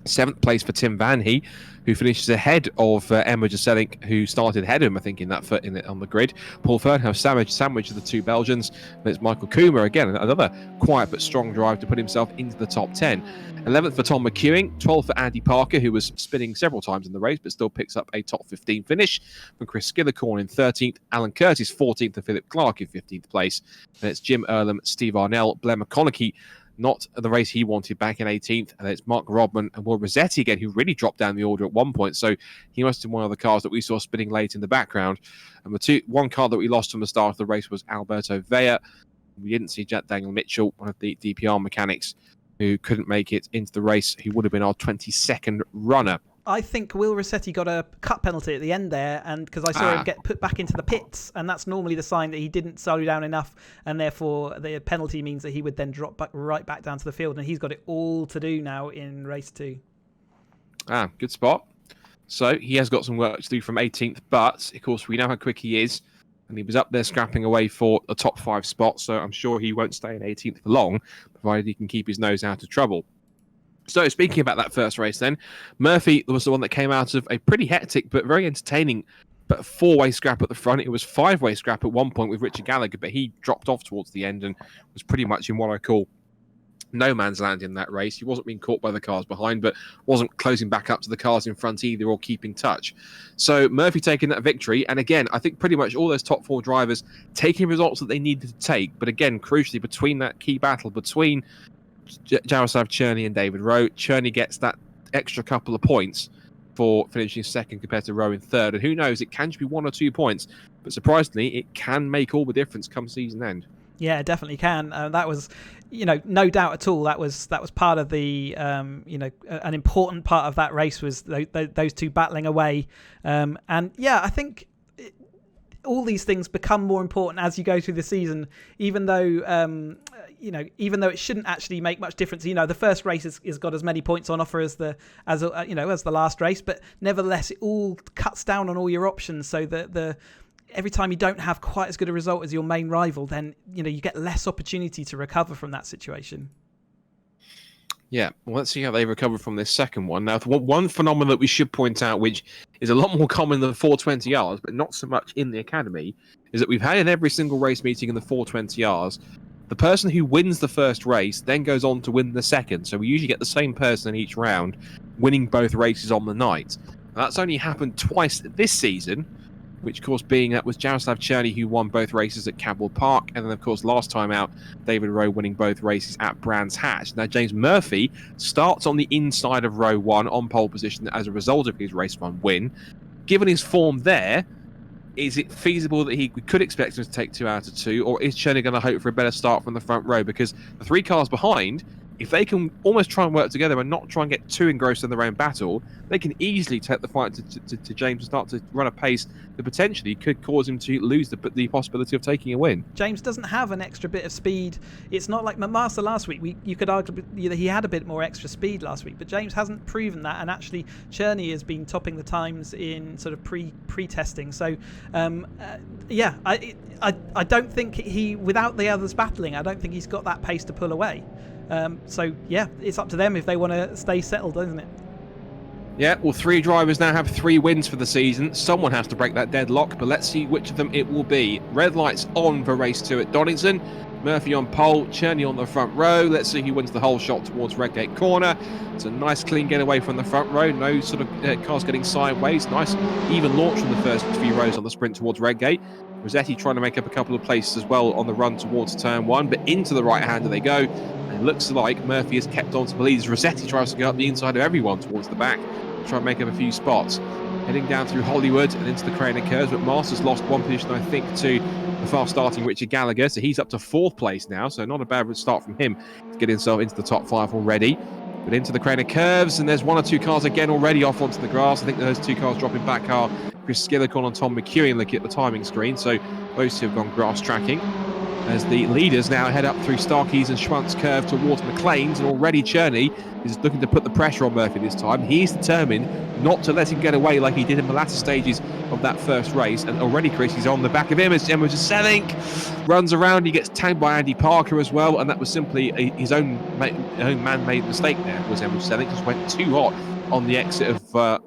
7th place for Tim Vanhey, who finishes ahead of Emma Jaselink, who started ahead of him, I think, on the grid. Paul Fernhoff sandwiched the two Belgians. And it's Michael Coomer, again, another quiet but strong drive to put himself into the top 10. 11th for Tom McEwing, 12th for Andy Parker, who was spinning several times in the race, but still picks up a top 15 finish. From Chris Skillicorn in 13th, Alan Curtis 14th, and Philip Clark in 15th place. And it's Jim Earlham, Steve Arnell, Blair McConaughey, not the race he wanted, back in 18th, and it's Mark Rodman and Will Rossetti again, who really dropped down the order at one point, so he must have been one of the cars that we saw spinning late in the background. And one car that we lost from the start of the race was Alberto Vea. We didn't see Jack Daniel Mitchell, one of the DPR mechanics, who couldn't make it into the race, who would have been our 22nd runner. I think Will Rossetti got a cut penalty at the end there, and because I saw him get put back into the pits, and that's normally the sign that he didn't slow down enough, and therefore the penalty means that he would then drop right back down to the field, and he's got it all to do now in race 2. Good spot. So he has got some work to do from 18th, but of course we know how quick he is, and he was up there scrapping away for a top 5 spot, so I'm sure he won't stay in 18th for long, provided he can keep his nose out of trouble. So speaking about that first race then, Murphy was the one that came out of a pretty hectic but very entertaining but 4-way scrap at the front. It was 5-way scrap at one point with Richard Gallagher, but he dropped off towards the end and was pretty much in what I call no man's land in that race. He wasn't being caught by the cars behind, but wasn't closing back up to the cars in front either or keeping touch. So Murphy taking that victory, and again, I think pretty much all those top 4 drivers taking results that they needed to take, but again, crucially, between that key battle between Jaroslav Cherney and David Rowe, Cherney gets that extra couple of points for finishing second compared to Rowe in third, and who knows, it can just be 1 or 2 points, but surprisingly, it can make all the difference come season end. Yeah, it definitely can. That was, no doubt at all. That was part of the, an important part of that race was those two battling away. And yeah, I think all these things become more important as you go through the season, even though it shouldn't actually make much difference. The first race has got as many points on offer as the last race, but nevertheless, it all cuts down on all your options, so that every time you don't have quite as good a result as your main rival, then you get less opportunity to recover from that situation. Yeah, well, let's see how they recover from this second one. Now, one phenomenon that we should point out, which is a lot more common than the 420Rs, but not so much in the academy, is that we've had in every single race meeting in the 420Rs, the person who wins the first race then goes on to win the second. So we usually get the same person in each round winning both races on the night. Now, that's only happened twice this season, which, of course, being that was Jaroslav Cherney, who won both races at Cadwell Park, and then, of course, last time out, David Rowe winning both races at Brands Hatch. Now, James Murphy starts on the inside of row 1 on pole position as a result of his race 1 win. Given his form there, is it feasible that we could expect him to take 2 out of 2, or is Cherney going to hope for a better start from the front row? Because the 3 cars behind, if they can almost try and work together and not try and get too engrossed in their own battle, they can easily take the fight to James and start to run a pace that potentially could cause him to lose the possibility of taking a win. James doesn't have an extra bit of speed. It's not like McMaster last week. You could argue that he had a bit more extra speed last week, but James hasn't proven that, and actually Cherney has been topping the times in sort of pre-testing. So, I don't think without the others battling, I don't think he's got that pace to pull away. So yeah, it's up to them if they want to stay settled, isn't it? Yeah, well, 3 drivers now have 3 wins for the season. Someone has to break that deadlock, but let's see which of them it will be. Red lights on for race 2 at Donington. Murphy on pole, Cherney on the front row. Let's see who wins the whole shot towards Redgate Corner. It's a nice clean getaway from the front row. No sort of cars getting sideways. Nice even launch from the first few rows on the sprint towards Redgate. Rossetti trying to make up a couple of places as well on the run towards turn 1, but into the right-hander they go. And it looks like Murphy has kept on to the lead as Rossetti tries to go up the inside of everyone towards the back, try and make up a few spots. Heading down through Hollywood and into the Crane and Curves, but Masters lost 1 position, I think, to the fast-starting Richard Gallagher, so he's up to 4th place now, so not a bad start from him to get himself into the top 5 already. But into the Crane and Curves, and there's 1 or 2 cars again already off onto the grass. I think those 2 cars dropping back are Chris Skillicorn and Tom McEwen looking at the timing screen, so those 2 have gone grass tracking. As the leaders now head up through Starkeys and Schwantz Curve towards McLean's, and already Cherney is looking to put the pressure on Murphy this time. He's determined not to let him get away like he did in the latter stages of that first race, and already Chris is on the back of him as Emma Selink runs around. He gets tagged by Andy Parker as well, and that was simply his own man-made mistake there. Was Emma Selink just went too hot on the exit of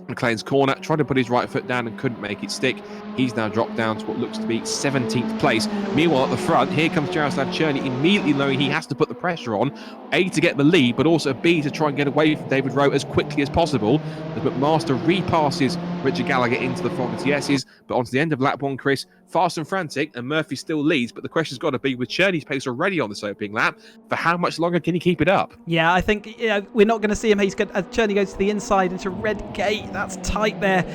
McLean's corner, tried to put his right foot down and couldn't make it stick. He's now dropped down to what looks to be 17th place. Meanwhile, at the front, here comes Jaroslav Cherney, immediately knowing he has to put the pressure on, A, to get the lead, but also B, to try and get away from David Rowe as quickly as possible. As McMaster repasses Richard Gallagher into the front of TS's, but onto the end of lap 1, Chris, fast and frantic, and Murphy still leads, but the question's got to be, with Cherney's pace already on this opening lap, for how much longer can he keep it up? Yeah, I think we're not going to see him. Cherney goes to the inside into Redgate. That's tight there.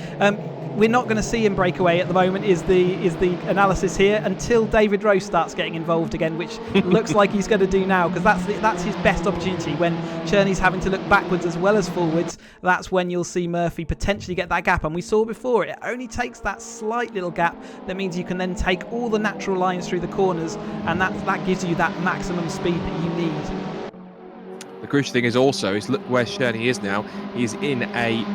We're not going to see him break away at the moment, is the analysis here, until David Rowe starts getting involved again, which looks like he's going to do now, because that's his best opportunity. When Cherney's having to look backwards as well as forwards, that's when you'll see Murphy potentially get that gap. And we saw before, it only takes that slight little gap that means you can then take all the natural lines through the corners, and that gives you that maximum speed that you need. The crucial thing is look where Cherney is now. He's in a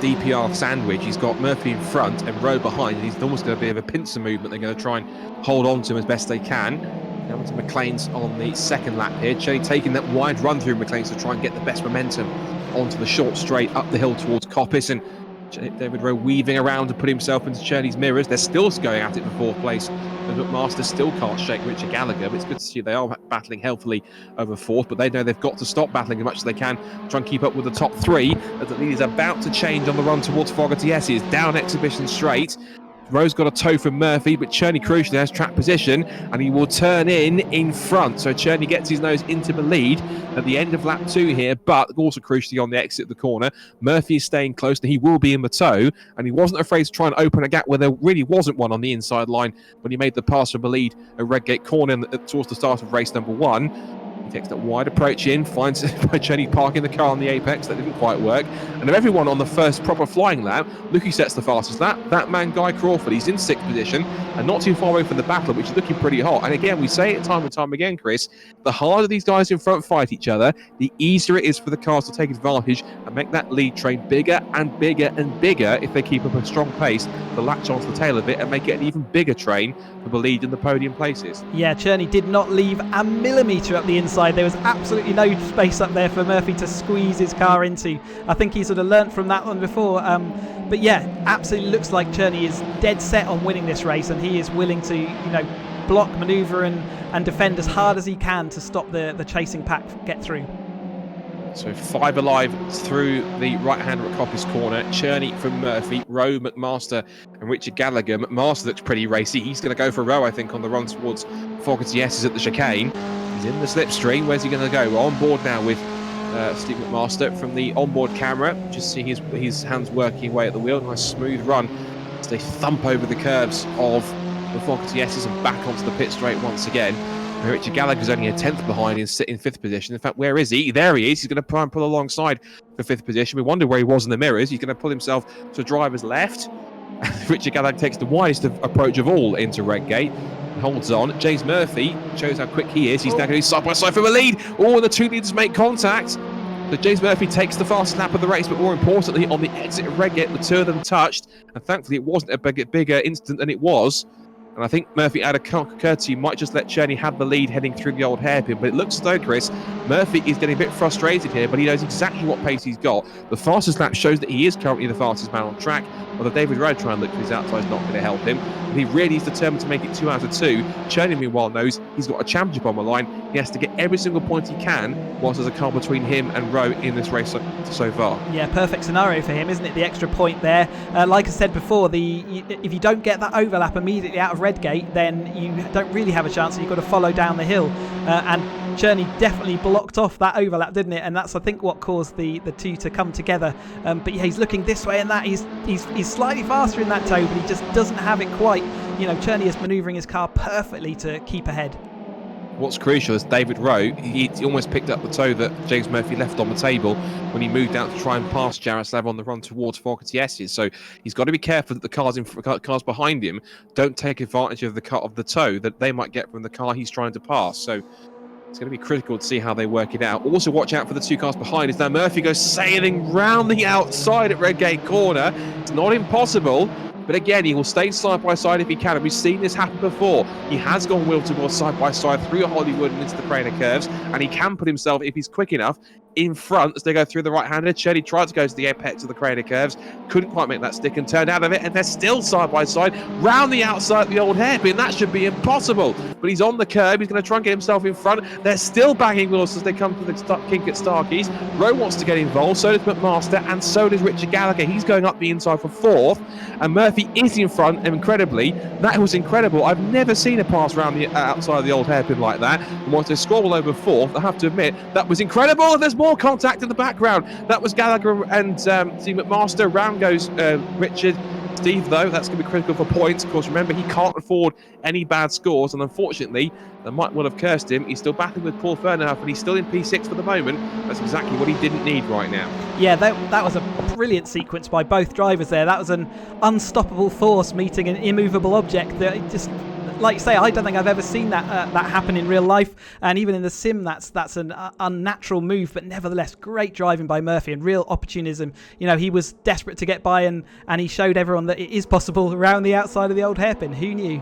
DPR sandwich. He's got Murphy in front and Rowe behind, and he's almost got a bit of a pincer movement. They're going to try and hold on to him as best they can. Now to McLean's on the second lap here. Cherney taking that wide run through McLean's to try and get the best momentum onto the short straight up the hill towards Coppice, and David Rowe weaving around to put himself into Cherney's mirrors. They're still going at it for fourth place, and McMaster still can't shake Richard Gallagher, but it's good to see they are battling healthily over fourth, but they know they've got to stop battling as much as they can, try and keep up with the top three, as the lead is about to change on the run towards Fogarty Esses. Down Exhibition Straight. Rowe's got a toe from Murphy, but Cherney crucially has track position, and he will turn in front. So Cherney gets his nose into the lead at the end of lap 2 here, but also crucially on the exit of the corner. Murphy is staying close, and he will be in the toe, and he wasn't afraid to try and open a gap where there really wasn't one on the inside line when he made the pass from the lead at Redgate Corner towards the start of race number 1. He takes that wide approach in, finds Cherney parking the car on the apex. That didn't quite work. And of everyone on the first proper flying lap, look who sets the fastest lap. That man, Guy Crawford. He's in 6th position and not too far away from the battle, which is looking pretty hot. And again, we say it time and time again, Chris, the harder these guys in front fight each other, the easier it is for the cars to take advantage and make that lead train bigger and bigger and bigger if they keep up a strong pace to latch onto the tail of it and make it an even bigger train for the lead in the podium places. Yeah, Cherney did not leave a millimetre up the inside. There was absolutely no space up there for Murphy to squeeze his car into. I think he sort of learnt from that one before. But yeah, absolutely looks like Cherney is dead set on winning this race, and he is willing to, block, manoeuvre and defend as hard as he can to stop the chasing pack get through. So 5 alive through the right-hander at Coppice Corner. Cherney from Murphy, Rowe, McMaster and Richard Gallagher. McMaster looks pretty racy. He's going to go for Rowe, I think, on the run towards Fogarty Esses at the chicane. He's in the slipstream. Where's he going to go? We're on board now with Steve McMaster from the onboard camera. Just seeing his hands working away at the wheel. Nice smooth run as they thump over the curbs of the Fogarty Esses and back onto the pit straight once again. Richard Gallagher's only a 10th behind and sitting in 5th position. In fact, where is he? There he is. He's going to try and pull alongside for 5th position. We wonder where he was in the mirrors. He's going to pull himself to driver's left. Richard Gallagher takes the widest approach of all into Redgate and holds on. James Murphy shows how quick he is. He's now going side by side for a lead. Oh, and the two leaders make contact. So James Murphy takes the fastest lap of the race, but more importantly, on the exit of Redgate, the two of them touched. And thankfully, it wasn't a bigger incident than it was. And I think Murphy, out of courtesy, might just let Cherney have the lead heading through the old hairpin. But it looks as though, Chris, Murphy is getting a bit frustrated here, but he knows exactly what pace he's got. The fastest lap shows that he is currently the fastest man on track. Although David Rowe trying to look for his outside is not going to help him. But he really is determined to make it 2 out of 2. Cherney, meanwhile, knows he's got a championship on the line. He has to get every single point he can, whilst there's a car between him and Rowe in this race so far. Yeah, perfect scenario for him, isn't it? The extra point there. Like I said before, if you don't get that overlap immediately out of Redgate, then you don't really have a chance. You've got to follow down the hill. And Cherney definitely blocked off that overlap, didn't it? And that's, I think, what caused the two to come together. But yeah, he's looking this way and that. He's slightly faster in that toe, but he just doesn't have it quite. Cherney is manoeuvring his car perfectly to keep ahead. What's crucial is David Rowe, he almost picked up the toe that James Murphy left on the table when he moved out to try and pass Jaroslav on the run towards Fogarty Esses. So he's got to be careful that the cars behind him don't take advantage of the toe that they might get from the car he's trying to pass. So it's going to be critical to see how they work it out. Also watch out for the two cars behind as now Murphy goes sailing round the outside at Redgate Corner. It's not impossible. But again, he will stay side by side if he can. And we've seen this happen before. He has gone wheel towards side by side through Hollywood and into the Craner curves. And he can put himself, if he's quick enough, in front as they go through the right-hander. Cherney tried to go to the apex of the Craner curves. Couldn't quite make that stick and turned out of it. And they're still side by side round the outside of the old hairpin. That should be impossible. But he's on the curb. He's going to try and get himself in front. They're still banging wheels as they come to the kink at Starkeys. Rowe wants to get involved. So does McMaster. And so does Richard Gallagher. He's going up the inside for 4th. And Murphy is in front. And incredibly, that was incredible. I've never seen a pass round the outside of the old hairpin like that. And once they squabble over 4th, I have to admit, that was incredible. And there's more contact in the background. That was Gallagher and Steve McMaster. Round goes Richard. Steve, though, that's going to be critical for points. Of course, remember, he can't afford any bad scores. And unfortunately, they might well have cursed him. He's still battling with Paul Fernhoff, and he's still in P6 for the moment. That's exactly what he didn't need right now. Yeah, that was a brilliant sequence by both drivers there. That was an unstoppable force meeting an immovable object. That just like you say, I don't think I've ever seen that happen in real life, and even in the sim, that's an unnatural move. But nevertheless, great driving by Murphy and real opportunism. He was desperate to get by, and he showed everyone that it is possible around the outside of the old hairpin. Who knew?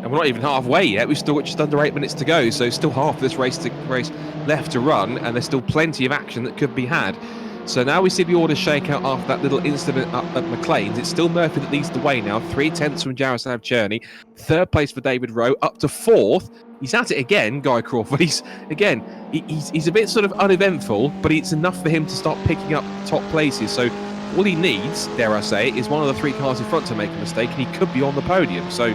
And we're not even halfway yet. We've still got just under 8 minutes to go, so still half this race left to run, and there's still plenty of action that could be had. So now we see the order shake out after that little incident up at McLean's. It's still Murphy that leads the way now, 3/10 from Jaroslav Cherney. Third place for David Rowe, up to fourth. He's at it again, Guy Crawford. He's a bit sort of uneventful, but it's enough for him to start picking up top places. So all he needs, dare I say, is one of the 3 cars in front to make a mistake, and he could be on the podium. So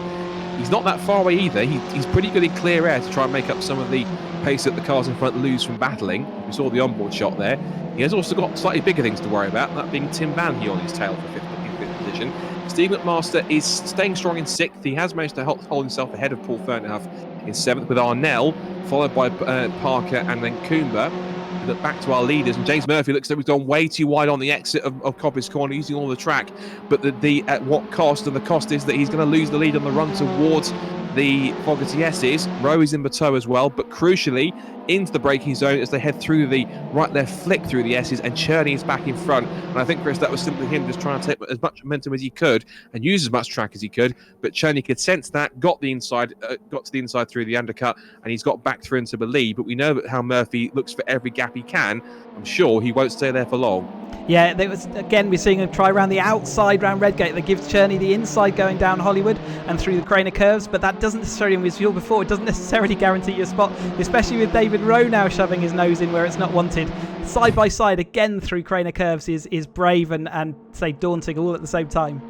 he's not that far away either. He's pretty good in clear air to try and make up some of the pace that the cars in front lose from battling. We saw the onboard shot there. He has also got slightly bigger things to worry about, that being Tim Vanhey on his tail for fifth position. Steve McMaster is staying strong in 6th. He has managed to hold himself ahead of Paul Fernhoff in 7th, with Arnell, followed by Parker and then Coomber. Look back to our leaders, and James Murphy looks like he's gone way too wide on the exit of Cobbles Corner, using all the track, but the at what cost? And the cost is that he's going to lose the lead on the run towards the Fogarty S's. Rowe is in Bateau as well, but crucially into the braking zone as they head through the right-left flick through the S's, and Cherney is back in front. And I think, Chris, that was simply him just trying to take as much momentum as he could and use as much track as he could, but Cherney could sense that, got to the inside through the undercut, and he's got back through into the lead. But we know how Murphy looks for every gap he can. I'm sure he won't stay there for long. Yeah, we're seeing him try around the outside round Redgate. That gives Cherney the inside going down Hollywood and through the Craner curves, but that doesn't necessarily, as we saw before, it doesn't necessarily guarantee your spot, especially with David Rowe now shoving his nose in where it's not wanted. Side by side again through Craner curves is brave and say daunting all at the same time.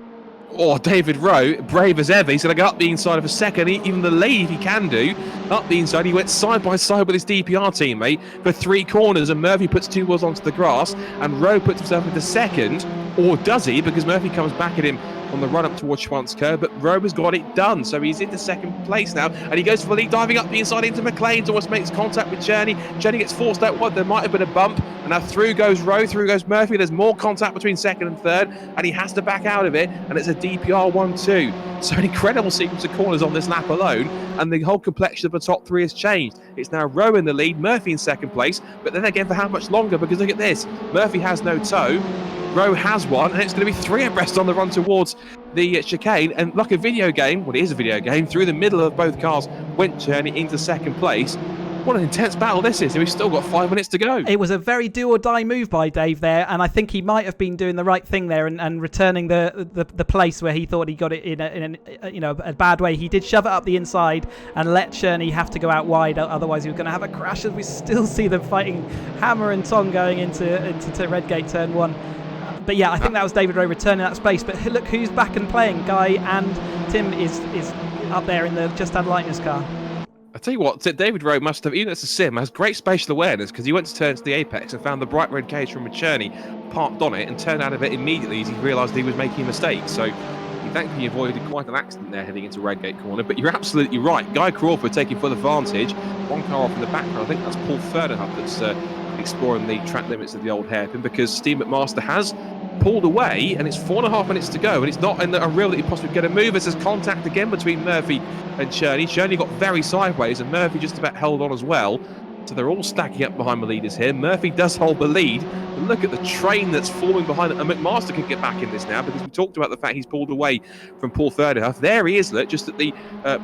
Oh, David Rowe, brave as ever. He's going to go up the inside of a second. Even the lead he can do. Up the inside, he went side by side with his DPR teammate for 3 corners, and Murphy puts 2 wheels onto the grass, and Rowe puts himself into second. Or does he? Because Murphy comes back at him on the run up towards Schwanzker, but Rowe has got it done, so he's into second place now, and he goes for the lead, diving up the inside into McLean's, almost makes contact with Cherney. Cherney gets forced out wide. There might have been a bump, and now through goes Rowe, through goes Murphy. There's more contact between second and third, and he has to back out of it, and it's a DPR 1-2. So an incredible sequence of corners on this lap alone, and the whole complexion of the top 3 has changed. It's now Rowe in the lead, Murphy in second place, but then again, for how much longer? Because look at this, Murphy has no toe, Rowe has one, and it's going to be 3 abreast on the run towards the chicane. And like a video game, well, it is a video game, through the middle of both cars went Cherney into second place. What an intense battle this is, and we've still got 5 minutes to go. It was a very do or die move by Dave there, and I think he might have been doing the right thing there and returning the place where he thought he got it in a bad way. He did shove it up the inside and let Cherney have to go out wide, otherwise he was going to have a crash, as we still see them fighting hammer and tong going into Redgate turn 1. But yeah, I think that was David Rowe returning that space. But look who's back and playing. Guy and Tim is up there in the just Add Lightness car. I tell you what, David Rowe must have, even as a sim, has great spatial awareness, because he went to turn to the apex and found the bright red Caterham with Cherney parked on it and turned out of it immediately as he realised he was making a mistake. So he thankfully avoided quite an accident there heading into Redgate corner. But you're absolutely right. Guy Crawford taking full advantage. 1 car off in the background. I think that's Paul Fernhoff that's exploring the track limits of the old hairpin, because Steve McMaster has pulled away, and it's 4.5 minutes to go, and it's not in a real that he possibly get a move. As there's contact again between Murphy and Cherney. Cherney got very sideways, and Murphy just about held on as well. So they're all stacking up behind the leaders here. Murphy does hold the lead, but look at the train that's forming behind it. And McMaster can get back in this now, because we talked about the fact he's pulled away from Paul Fernhoff. There he is, look, just at the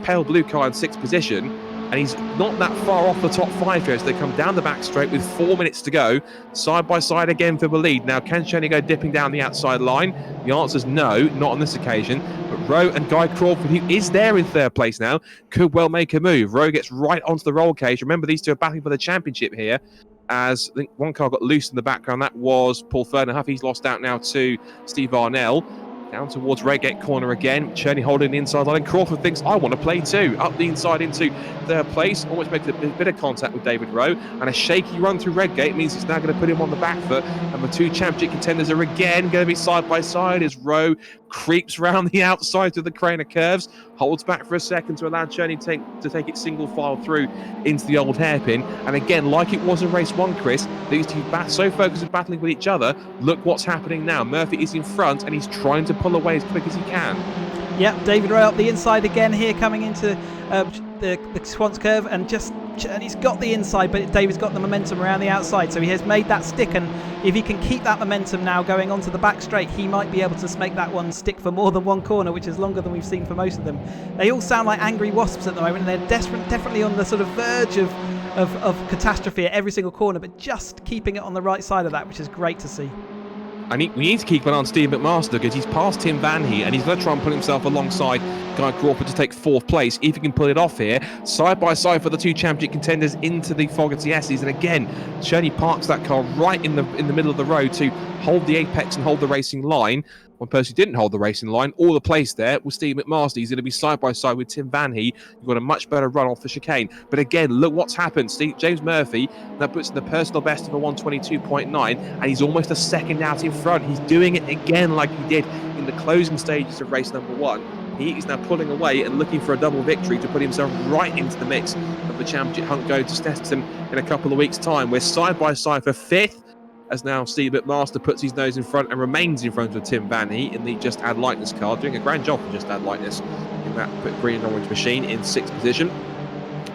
pale blue car in 6th position. And he's not that far off the top 5 here as they come down the back straight with 4 minutes to go. Side by side again for the lead. Now, can Cherney go dipping down the outside line? The answer is no, not on this occasion. But Rowe and Guy Crawford, who is there in 3rd place now, could well make a move. Rowe gets right onto the roll cage. Remember, these two are battling for the championship here, as I think 1 car got loose in the background. That was Paul Fernhoff. He's lost out now to Steve Arnell. Down towards Redgate corner again. Cherney holding the inside line. Crawford thinks, I want to play too. Up the inside into 3rd place. Almost makes a bit of contact with David Rowe. And a shaky run through Redgate means it's now going to put him on the back foot. And the 2 championship contenders are again going to be side by side as Rowe creeps round the outside of the Craner curves. Holds back for a second to allow Cherney to take it single file through into the old hairpin. And again, like it was in race 1, Chris, these two so focused on battling with each other. Look what's happening now. Murphy is in front and he's trying to pull away as quick as he can. Yep, David Rowe up the inside again here, coming into the Swans curve, and he's got the inside, but David's got the momentum around the outside, so he has made that stick, and if he can keep that momentum now going onto the back straight, he might be able to make that one stick for more than one corner, which is longer than we've seen for most of them. They all sound like angry wasps at the moment, and they're definitely on the sort of verge of catastrophe at every single corner, but just keeping it on the right side of that, which is great to see. We need to keep an eye on Steve McMaster, because he's past Tim Vanhee and he's going to try and put himself alongside Guy Crawford to take 4th place. If he can pull it off here, side by side for the 2 championship contenders into the Fogarty S's. And again, Cherney parks that car right in the middle of the road to hold the apex and hold the racing line. One person who didn't hold the racing line, all the place there was Steve McMaster. He's going to be side by side with Tim Vanhee. You've got a much better run off the chicane. But again, look what's happened. James Murphy now puts in the personal best of a 122.9, and he's almost a second out in front. He's doing it again like he did in the closing stages of race number 1. He is now pulling away and looking for a double victory to put himself right into the mix of the championship hunt going to Snetterton in a couple of weeks' time. We're side by side for 5th, as now Steve McMaster puts his nose in front and remains in front of Tim Vanhee in the Just Add Lightness car, doing a grand job for Just Add Lightness in that green and orange machine in 6th position.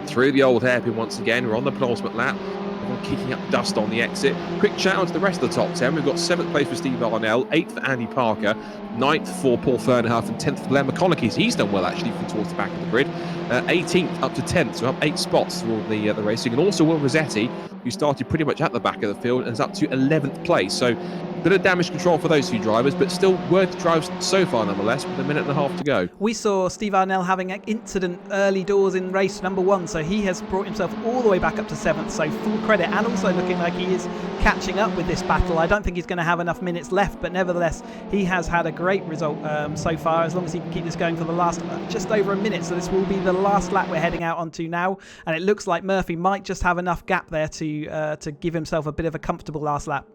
Through the old hairpin once again, we're on the penultimate lap. Everyone kicking up dust on the exit. Quick shout out to the rest of the top 10. We've got 7th place for Steve Arnell, 8th for Andy Parker, 9th for Paul Fernhoff, and 10th for Glenn McConaughey. So he's done well actually from towards the back of the grid. 18th up to 10th, so up 8 spots through all the racing. And also Will Rossetti, who started pretty much at the back of the field and is up to 11th place. So bit of damage control for those 2 drivers, but still worthy drives so far nonetheless, with a minute and a half to go. We saw Steve Arnell having an incident early doors in race number 1, so he has brought himself all the way back up to 7th, so full credit, and also looking like he is catching up with this battle. I don't think he's going to have enough minutes left, but nevertheless he has had a great result so far, as long as he can keep this going for the last just over a minute. So this will be the last lap we're heading out onto now, and it looks like Murphy might just have enough gap there to give himself a bit of a comfortable last lap.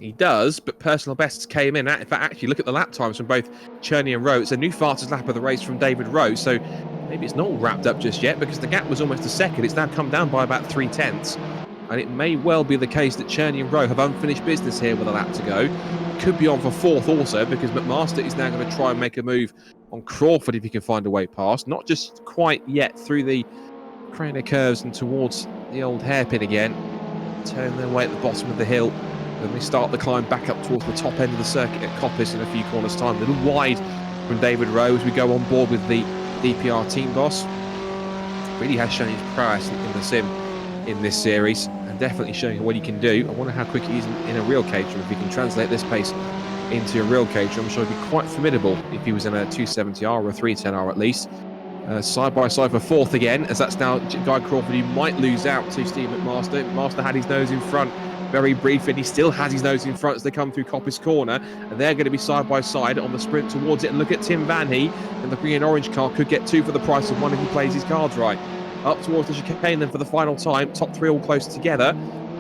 He does, but personal bests came in. In fact, actually, look at the lap times from both Cherney and Rowe. It's a new fastest lap of the race from David Rowe, so maybe it's not all wrapped up just yet, because the gap was almost a second. It's now come down by about 3/10, and it may well be the case that Cherney and Rowe have unfinished business here with a lap to go. Could be on for 4th also, because McMaster is now going to try and make a move on Crawford if he can find a way past. Not just quite yet through the corner curves and towards the old hairpin again. Turn their way at the bottom of the hill. Then they start the climb back up towards the top end of the circuit at Coppice in a few corners' time. A little wide from David Rowe as we go on board with the DPR team boss. Really has shown his prowess in the sim in this series, and definitely showing what he can do. I wonder how quick he is in a real Caterham. If he can translate this pace into a real Caterham, I'm sure he'd be quite formidable if he was in a 270R or a 310R at least. Side by side for 4th again, as that's now Guy Crawford, who might lose out to Steve McMaster. McMaster had his nose in front very briefly, and he still has his nose in front as they come through Coppice Corner, and they're going to be side by side on the sprint towards it. And look at Tim Vanhee, and the green and orange car could get 2 for the price of 1 if he plays his cards right. Up towards the chicane then for the final time, top 3 all close together.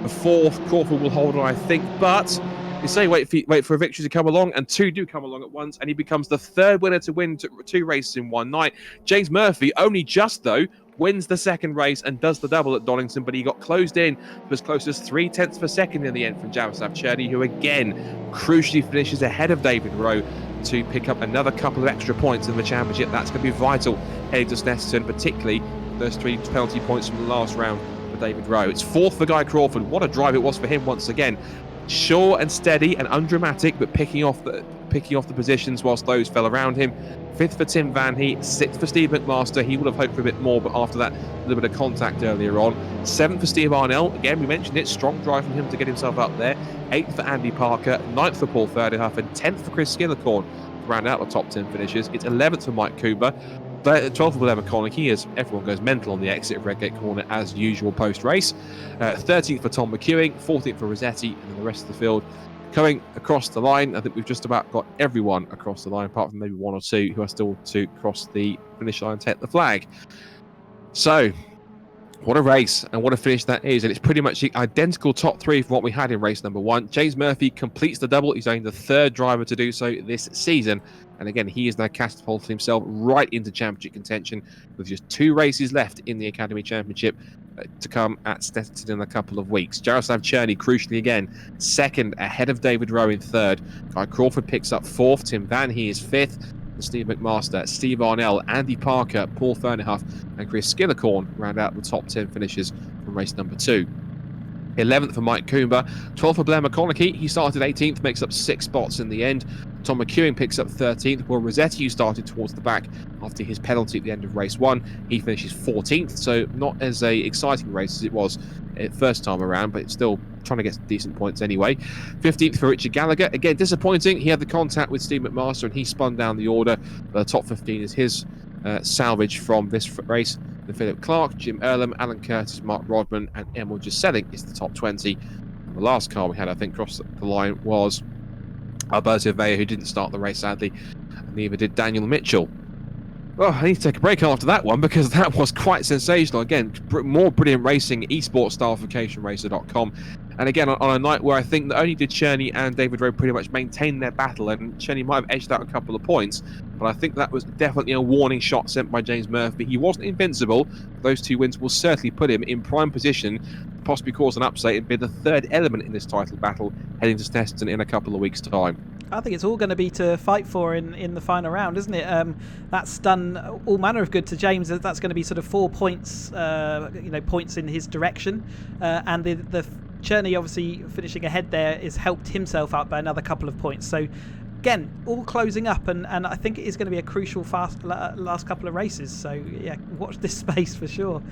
The 4th, Crawford will hold on, I think, but you say wait for a victory to come along, and 2 do come along at once, and he becomes the 3rd winner to win 2 races in one night. James Murphy only just, though, wins the 2nd race and does the double at Donington, but he got closed in for as close as 0.3 of a second in the end from Jaroslav Cherney, who again crucially finishes ahead of David Rowe to pick up another couple of extra points in the championship. That's going to be vital heading to Snetterton, particularly those 3 penalty points from the last round for David Rowe. It's 4th for Guy Crawford. What a drive it was for him once again. Sure and steady and undramatic, but picking off the positions whilst those fell around him. 5th for Tim Vanhee, 6th for Steve McMaster. He would have hoped for a bit more, but after that, a little bit of contact earlier on. 7th for Steve Arnell. Again, we mentioned it, strong drive from him to get himself up there. 8th for Andy Parker, 9th for Paul Fernhoff, and 10th for Chris Skillicorn to round out the top 10 finishes. It's 11th for Mike Cooper, 12th for Glenn McConaughey, as everyone goes mental on the exit of Redgate Corner as usual post-race. 13th for Tom McEwing, 14th for Rossetti, and then the rest of the field coming across the line. I think we've just about got everyone across the line, apart from maybe 1 or 2 who are still to cross the finish line and take the flag. So, what a race and what a finish that is. And it's pretty much the identical top 3 from what we had in race number 1. James Murphy completes the double. He's only the 3rd driver to do so this season. And again, he is now catapulted himself right into championship contention with just 2 races left in the Academy Championship to come at Snetterton in a couple of weeks. Jaroslav Cherney, crucially again, 2nd ahead of David Rowe in 3rd. Guy Crawford picks up 4th. Tim Vanhee is 5th. and Steve McMaster. Steve Arnell, Andy Parker, Paul Fernihuff and Chris Skillicorn round out the top 10 finishes from race number 2. 11th for Mike Coomber, 12th for Blair McConaughey. He started 18th, makes up 6 spots in the end. Tom McEwen picks up 13th. Will Rossetti, who started towards the back after his penalty at the end of race 1, he finishes 14th. So not as a exciting race as it was first time around, but it's still trying to get some decent points anyway. 15th for Richard Gallagher. Again, disappointing. He had the contact with Steve McMaster and he spun down the order. The top 15 is his salvage from this race. The Philip Clark, Jim Earlham, Alan Curtis, Mark Rodman and Emil Giselic is the top 20. And the last car we had, I think, cross the line was Alberto Vea, who didn't start the race, sadly. Neither did Daniel Mitchell. Well, I need to take a break after that one because that was quite sensational. Again, more brilliant racing, esports style for caterhamracer.com. And again, on a night where I think not only did Cherney and David Rowe pretty much maintain their battle, and Cherney might have edged out a couple of points, but I think that was definitely a warning shot sent by James Murphy. He wasn't invincible. Those 2 wins will certainly put him in prime position, possibly cause an upset and be the 3rd element in this title battle heading to Snetterton in a couple of weeks' time. I think it's all going to be to fight for in the final round, isn't it? That's done all manner of good to James. That's going to be sort of 4 points, points in his direction, and the Cherney obviously finishing ahead there has helped himself out by another couple of points. So again, all closing up, and I think it is going to be a crucial last couple of races. So yeah, watch this space for sure.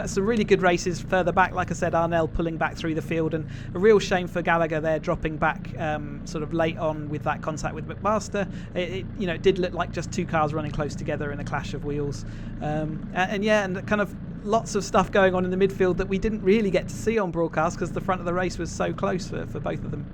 Some really good races further back. Like I said, Arnell pulling back through the field, and a real shame for Gallagher there dropping back sort of late on with that contact with McMaster. It did look like just 2 cars running close together in a clash of wheels. And kind of lots of stuff going on in the midfield that we didn't really get to see on broadcast because the front of the race was so close for both of them.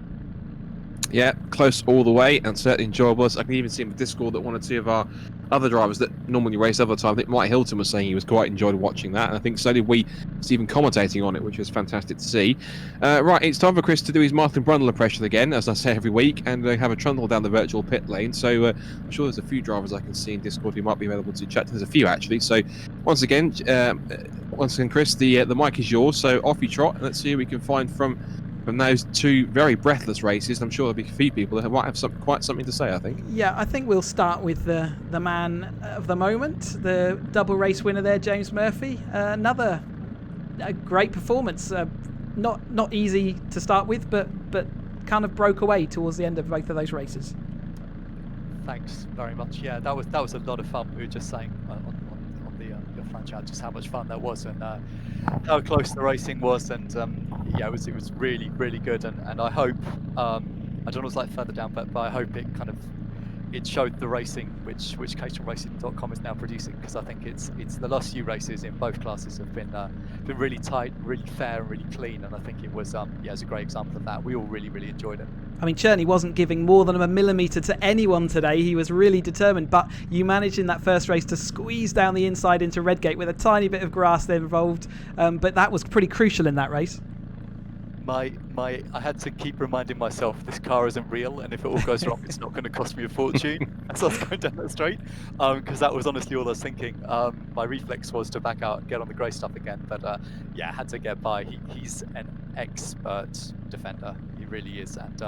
Yeah, close all the way and certainly enjoyable. I can even see in the Discord that 1 or 2 of our other drivers that normally race other time, I think Mike Hilton was saying he was quite enjoyed watching that, and I think so did we, Stephen, commentating on it, which was fantastic to see. Right, it's time for Chris to do his Martin Brundle impression again, as I say every week, and have a trundle down the virtual pit lane. So I'm sure there's a few drivers I can see in Discord who might be available to chat to. There's a few actually. So once again, Chris, the mic is yours. So off you trot, and let's see who we can find from those 2 very breathless races. I'm sure there'll be a few people that might have quite something to say, I think. Yeah, I think we'll start with the man of the moment, the double race winner there, James Murphy. Another great performance. Not easy to start with, but kind of broke away towards the end of both of those races. Thanks very much. Yeah, that was a lot of fun. We were just saying on the fan chat just how much fun that was, and how close the racing was, and it was really, really good, and I hope I don't know what's like further down, but I hope it showed the racing which caterhamracer.com is now producing, because I think it's the last few races in both classes have been really tight, really fair and really clean, and I think it was it's a great example of that. We all really, really enjoyed it. I mean, Cherney wasn't giving more than a millimetre to anyone today. He was really determined, but you managed in that first race to squeeze down the inside into Redgate with a tiny bit of grass there involved, but that was pretty crucial in that race. I had to keep reminding myself this car isn't real, and if it all goes wrong, it's not going to cost me a fortune as I was going down that straight, because that was honestly all I was thinking. My reflex was to back out and get on the grey stuff again, but I had to get by. He's an expert defender, he really is, and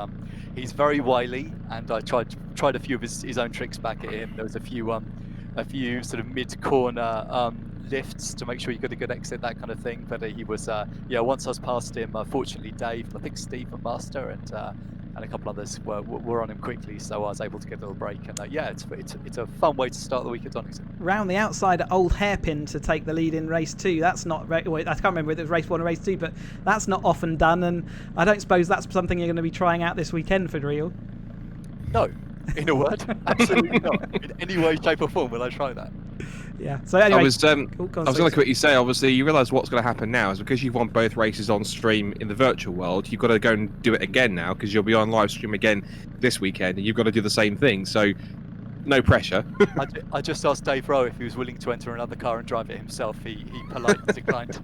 he's very wily, and I tried a few of his own tricks back at him. There was a few sort of mid-corner lifts to make sure you got a good exit, that kind of thing, but he was once I was past him, fortunately Dave, I think Steve and Master and a couple others were on him quickly, so I was able to get a little break, and it's a fun way to start the week at Donington. Round the outside at Old Hairpin to take the lead in race 2, that's not I can't remember whether it was race 1 or race 2, but that's not often done, and I don't suppose that's something you're going to be trying out this weekend for real. No, in a word, absolutely not. In any way, shape or form will I try that. Yeah. So anyway, I was going to quickly say, obviously, you realise what's going to happen now is because you've won both races on stream in the virtual world, you've got to go and do it again now, because you'll be on live stream again this weekend, and you've got to do the same thing. So, no pressure. I just asked Dave Rowe if he was willing to enter another car and drive it himself. He politely declined.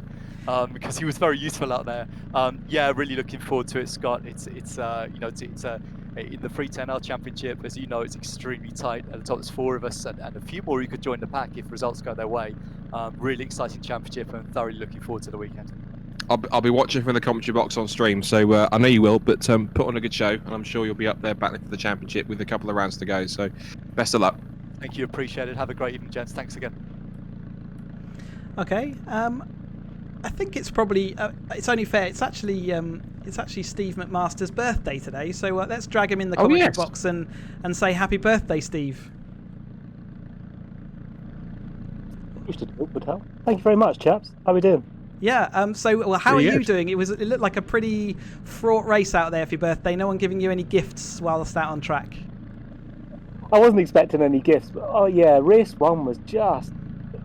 Because he was very useful out there. Really looking forward to it, Scott. It's in the free 10R championship, as you know, it's extremely tight. At the top, there's 4 of us, and a few more who could join the pack if results go their way. Really exciting championship, and thoroughly looking forward to the weekend. I'll be watching from the commentary box on stream, so I know you will, but put on a good show, and I'm sure you'll be up there battling for the championship with a couple of rounds to go. So, best of luck. Thank you, appreciate it. Have a great evening, gents. Thanks again. Okay. I think it's probably it's only fair. It's actually Steve McMaster's birthday today, so let's drag him in the commentary box and say happy birthday, Steve. Thank you very much, chaps. How are we doing? Yeah. So, how are you doing? It looked like a pretty fraught race out there for your birthday. No one giving you any gifts whilst out on track. I wasn't expecting any gifts, but race 1 was just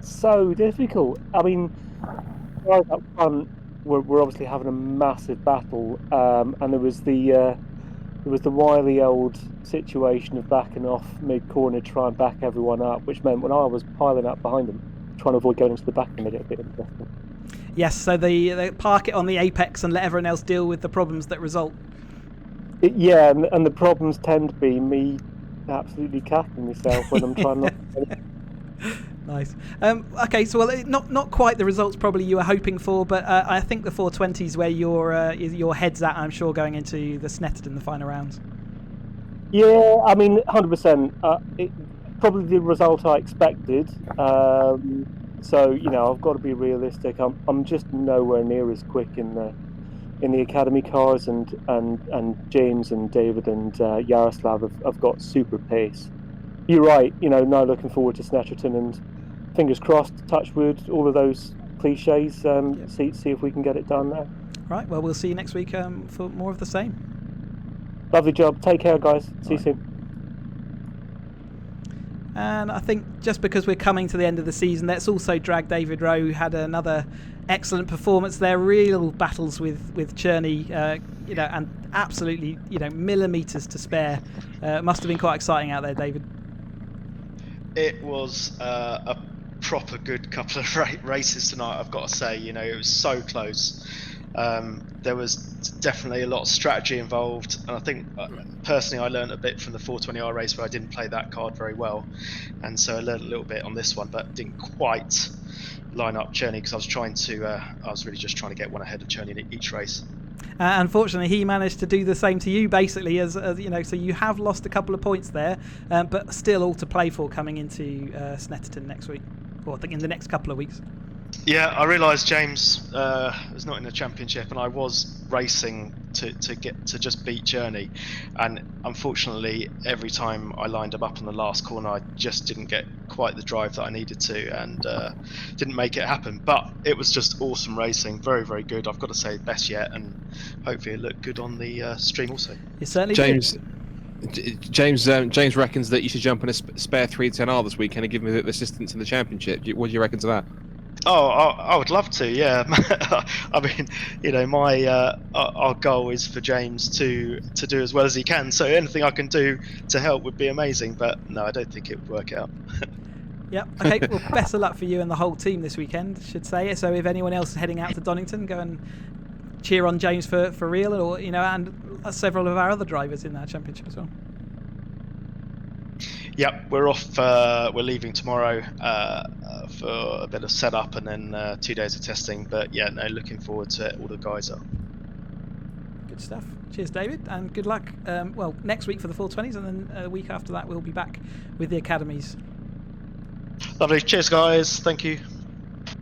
so difficult. I mean, guys up front were obviously having a massive battle, and there was the wily old situation of backing off mid-corner to try and back everyone up, which meant when I was piling up behind them, trying to avoid going into the back, made it a bit interesting. Yes, so they park it on the apex and let everyone else deal with the problems that result. And the problems tend to be me absolutely cacking myself when I'm trying not to. Nice. Okay, so not quite the results probably you were hoping for, but I think the 420 is where your head's at, I'm sure, going into the Snetterton, the final rounds. Yeah, I mean, 100%. Probably the result I expected. So I've got to be realistic. I'm just nowhere near as quick in the academy cars, and James and David and Yaroslav have got super pace. You're right. Now looking forward to Snetterton, and fingers crossed, touch wood, all of those cliches. See if we can get it done there. Right. Well, we'll see you next week for more of the same. Lovely job. Take care, guys. See you soon. And I think just because we're coming to the end of the season, let's also drag David Rowe, who had another excellent performance there. Real battles with Cherney, and absolutely, millimetres to spare. Must have been quite exciting out there, David. It was a proper good couple of races tonight, I've got to say. It was so close. There was definitely a lot of strategy involved, and I think personally I learned a bit from the 420R race where I didn't play that card very well, and so I learned a little bit on this one, but didn't quite line up Cherney because I was really just trying to get one ahead of Cherney in each race. Unfortunately, he managed to do the same to you, basically, as so you have lost a couple of points there, but still all to play for coming into Snetterton next week, or I think in the next couple of weeks. Yeah, I realised James was not in the championship, and I was racing to get to just beat Cherney, and unfortunately every time I lined him up in the last corner I just didn't get quite the drive that I needed to, and didn't make it happen. But it was just awesome racing, very, very good. I've got to say, best yet, and hopefully it looked good on the stream also. It certainly James did. James reckons that you should jump in a spare 310R this weekend and give me the assistance in the championship. What do you reckon to that? Oh, I would love to, yeah. I mean, my our goal is for James to do as well as he can. So anything I can do to help would be amazing. But no, I don't think it would work out. Yeah. Okay. Well, best of luck for you and the whole team this weekend, should say. So if anyone else is heading out to Donington, go and cheer on James for real, or and several of our other drivers in our championship as well. Yep, we're off. We're leaving tomorrow for a bit of setup and then 2 days of testing. But yeah, no, looking forward to it. All the guys are. Good stuff. Cheers, David, and good luck. Well, next week for the 420s, and then a week after that we'll be back with the academies. Lovely. Cheers, guys. Thank you.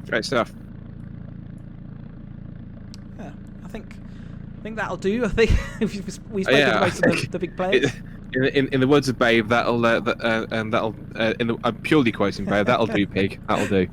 Great stuff. Yeah, I think that'll do. I think we've spoken to most of the big players. In the words of Babe, that'll I'm purely quoting Babe. That'll do, pig. That'll do.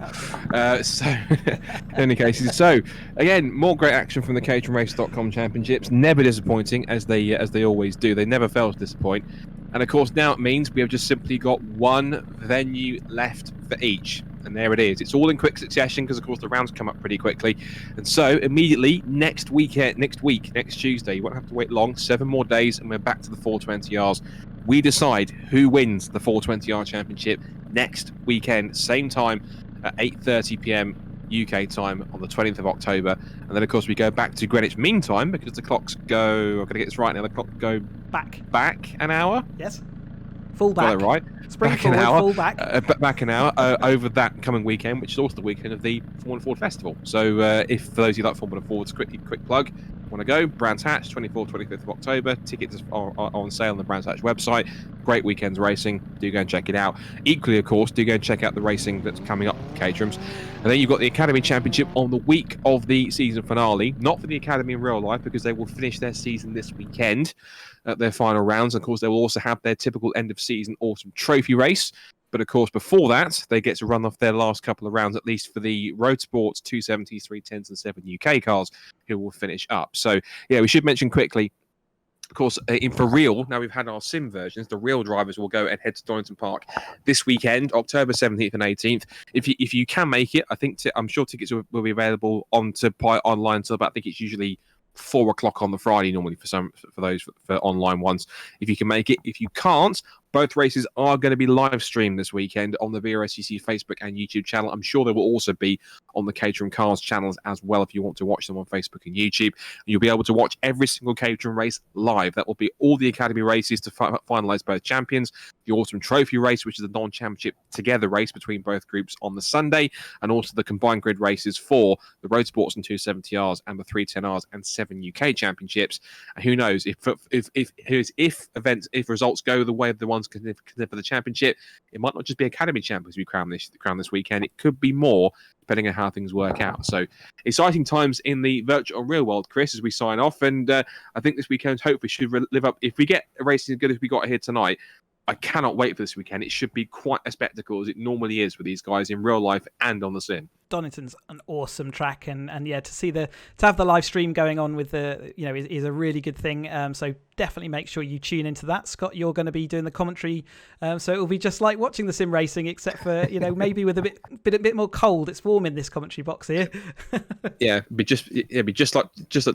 So, in any cases, so again, more great action from the caterhamracer.com championships. Never disappointing, as they always do. They never fail to disappoint. And of course, now it means we have just simply got one venue left for each. And there it is. It's all in quick succession because, of course, the rounds come up pretty quickly. And so, immediately, next Tuesday, you won't have to wait long, 7 more days, and we're back to the 420Rs. We decide who wins the 420R Championship next weekend, same time at 8:30 p.m. UK time on the 20th of October. And then, of course, we go back to Greenwich Mean Time because the clocks go... I've got to get this right now. The clocks go... Back an hour? Yes. Full back. Got it right. Spring back forward, an hour, full back. Back an hour over that coming weekend, which is also the weekend of the Formula Ford Festival. So if for those of you like Formula Ford's quick plug, want to go, Brands Hatch, 24th, 25th of October. Tickets are on sale on the Brands Hatch website. Great weekend's racing. Do go and check it out. Equally, of course, do go and check out the racing that's coming up for Caterham's. And then you've got the Academy Championship on the week of the season finale. Not for the Academy in real life, because they will finish their season this weekend at their final rounds. Of course, they will also have their typical end-of-season autumn trophy race. But of course, before that, they get to run off their last couple of rounds, at least for the Road Sports 270s, 310s, and 7 UK cars, who will finish up. So, yeah, we should mention quickly, of course, for real, now we've had our sim versions, the real drivers will go and head to Donington Park this weekend, October 17th and 18th. If you can make it, I think I'm sure tickets will be available to buy online until about, I think it's usually 4 o'clock on the Friday normally for those for online ones. If you can make it, if you can't, both races are going to be live streamed this weekend on the VRSCC Facebook and YouTube channel. I'm sure they will also be on the Caterham Cars channels as well if you want to watch them on Facebook and YouTube. You'll be able to watch every single Caterham race live. That will be all the Academy races to finalise both champions, the Autumn Trophy race, which is the non-championship together race between both groups on the Sunday, and also the combined grid races for the Road Sports and 270Rs and the 310Rs and 7 UK championships. And who knows if results go the way of the ones contender for the championship, it might not just be Academy champions we crown this weekend. It could be more, depending on how things work out. So exciting times in the virtual and real world, Chris, as we sign off. And I think this weekend hopefully should live up. If we get a race as good as we got here tonight, I cannot wait for this weekend. It should be quite a spectacle, as it normally is with these guys in real life and on the sim. Donington's an awesome track, and yeah, to have the live stream going on with the is a really good thing. So definitely make sure you tune into that. Scott, you're going to be doing the commentary, so it will be just like watching the sim racing, except for maybe with a bit more cold. It's warm in this commentary box here. Yeah, be just like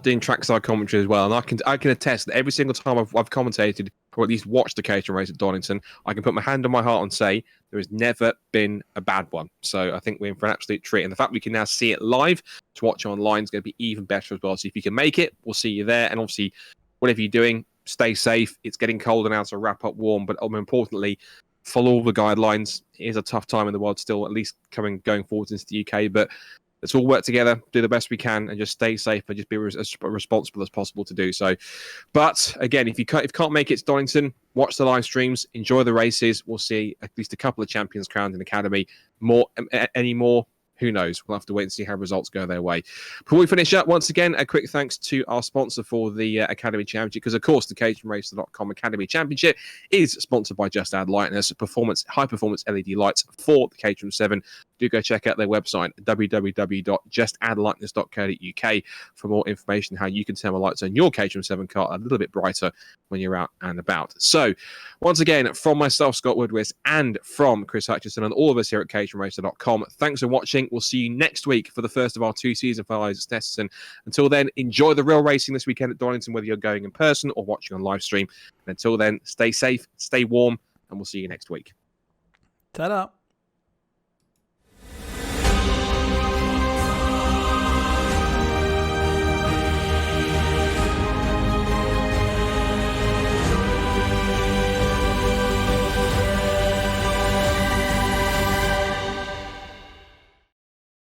doing trackside commentary as well. And I can attest that every single time I've commentated or at least watched the Caterham race at Donington, I can put my hand on my heart and say there has never been a bad one. So I think we're in for an absolute treat. And the fact we can now see it live to watch online is going to be even better as well. So if you can make it, we'll see you there. And obviously, whatever you're doing, stay safe. It's getting colder now, so wrap up warm. But more importantly, follow all the guidelines. It is a tough time in the world still, at least going forward into the UK. But let's all work together, do the best we can, and just stay safe and just be as responsible as possible to do so. But again, if you can't make it to Donington, watch the live streams, enjoy the races. We'll see at least a couple of champions crowned in Academy. Any more? Who knows? We'll have to wait and see how results go their way. Before we finish up, once again, a quick thanks to our sponsor for the Academy Championship, because, of course, the caterhamracer.com Academy Championship is sponsored by Just Add Lightness, high-performance LED lights for the Caterham 7. Do go check out their website, www.justaddlightness.co.uk, for more information how you can turn the lights on your Caterham 7 car a little bit brighter when you're out and about. So, once again, from myself, Scott Woodwiss, and from Chris Hutchinson and all of us here at caterhamracer.com, thanks for watching. We'll see you next week for the first of our 2 season finales at Snetterton. Until then, enjoy the real racing this weekend at Donington, whether you're going in person or watching on live stream. And until then, stay safe, stay warm, and we'll see you next week. Ta-da.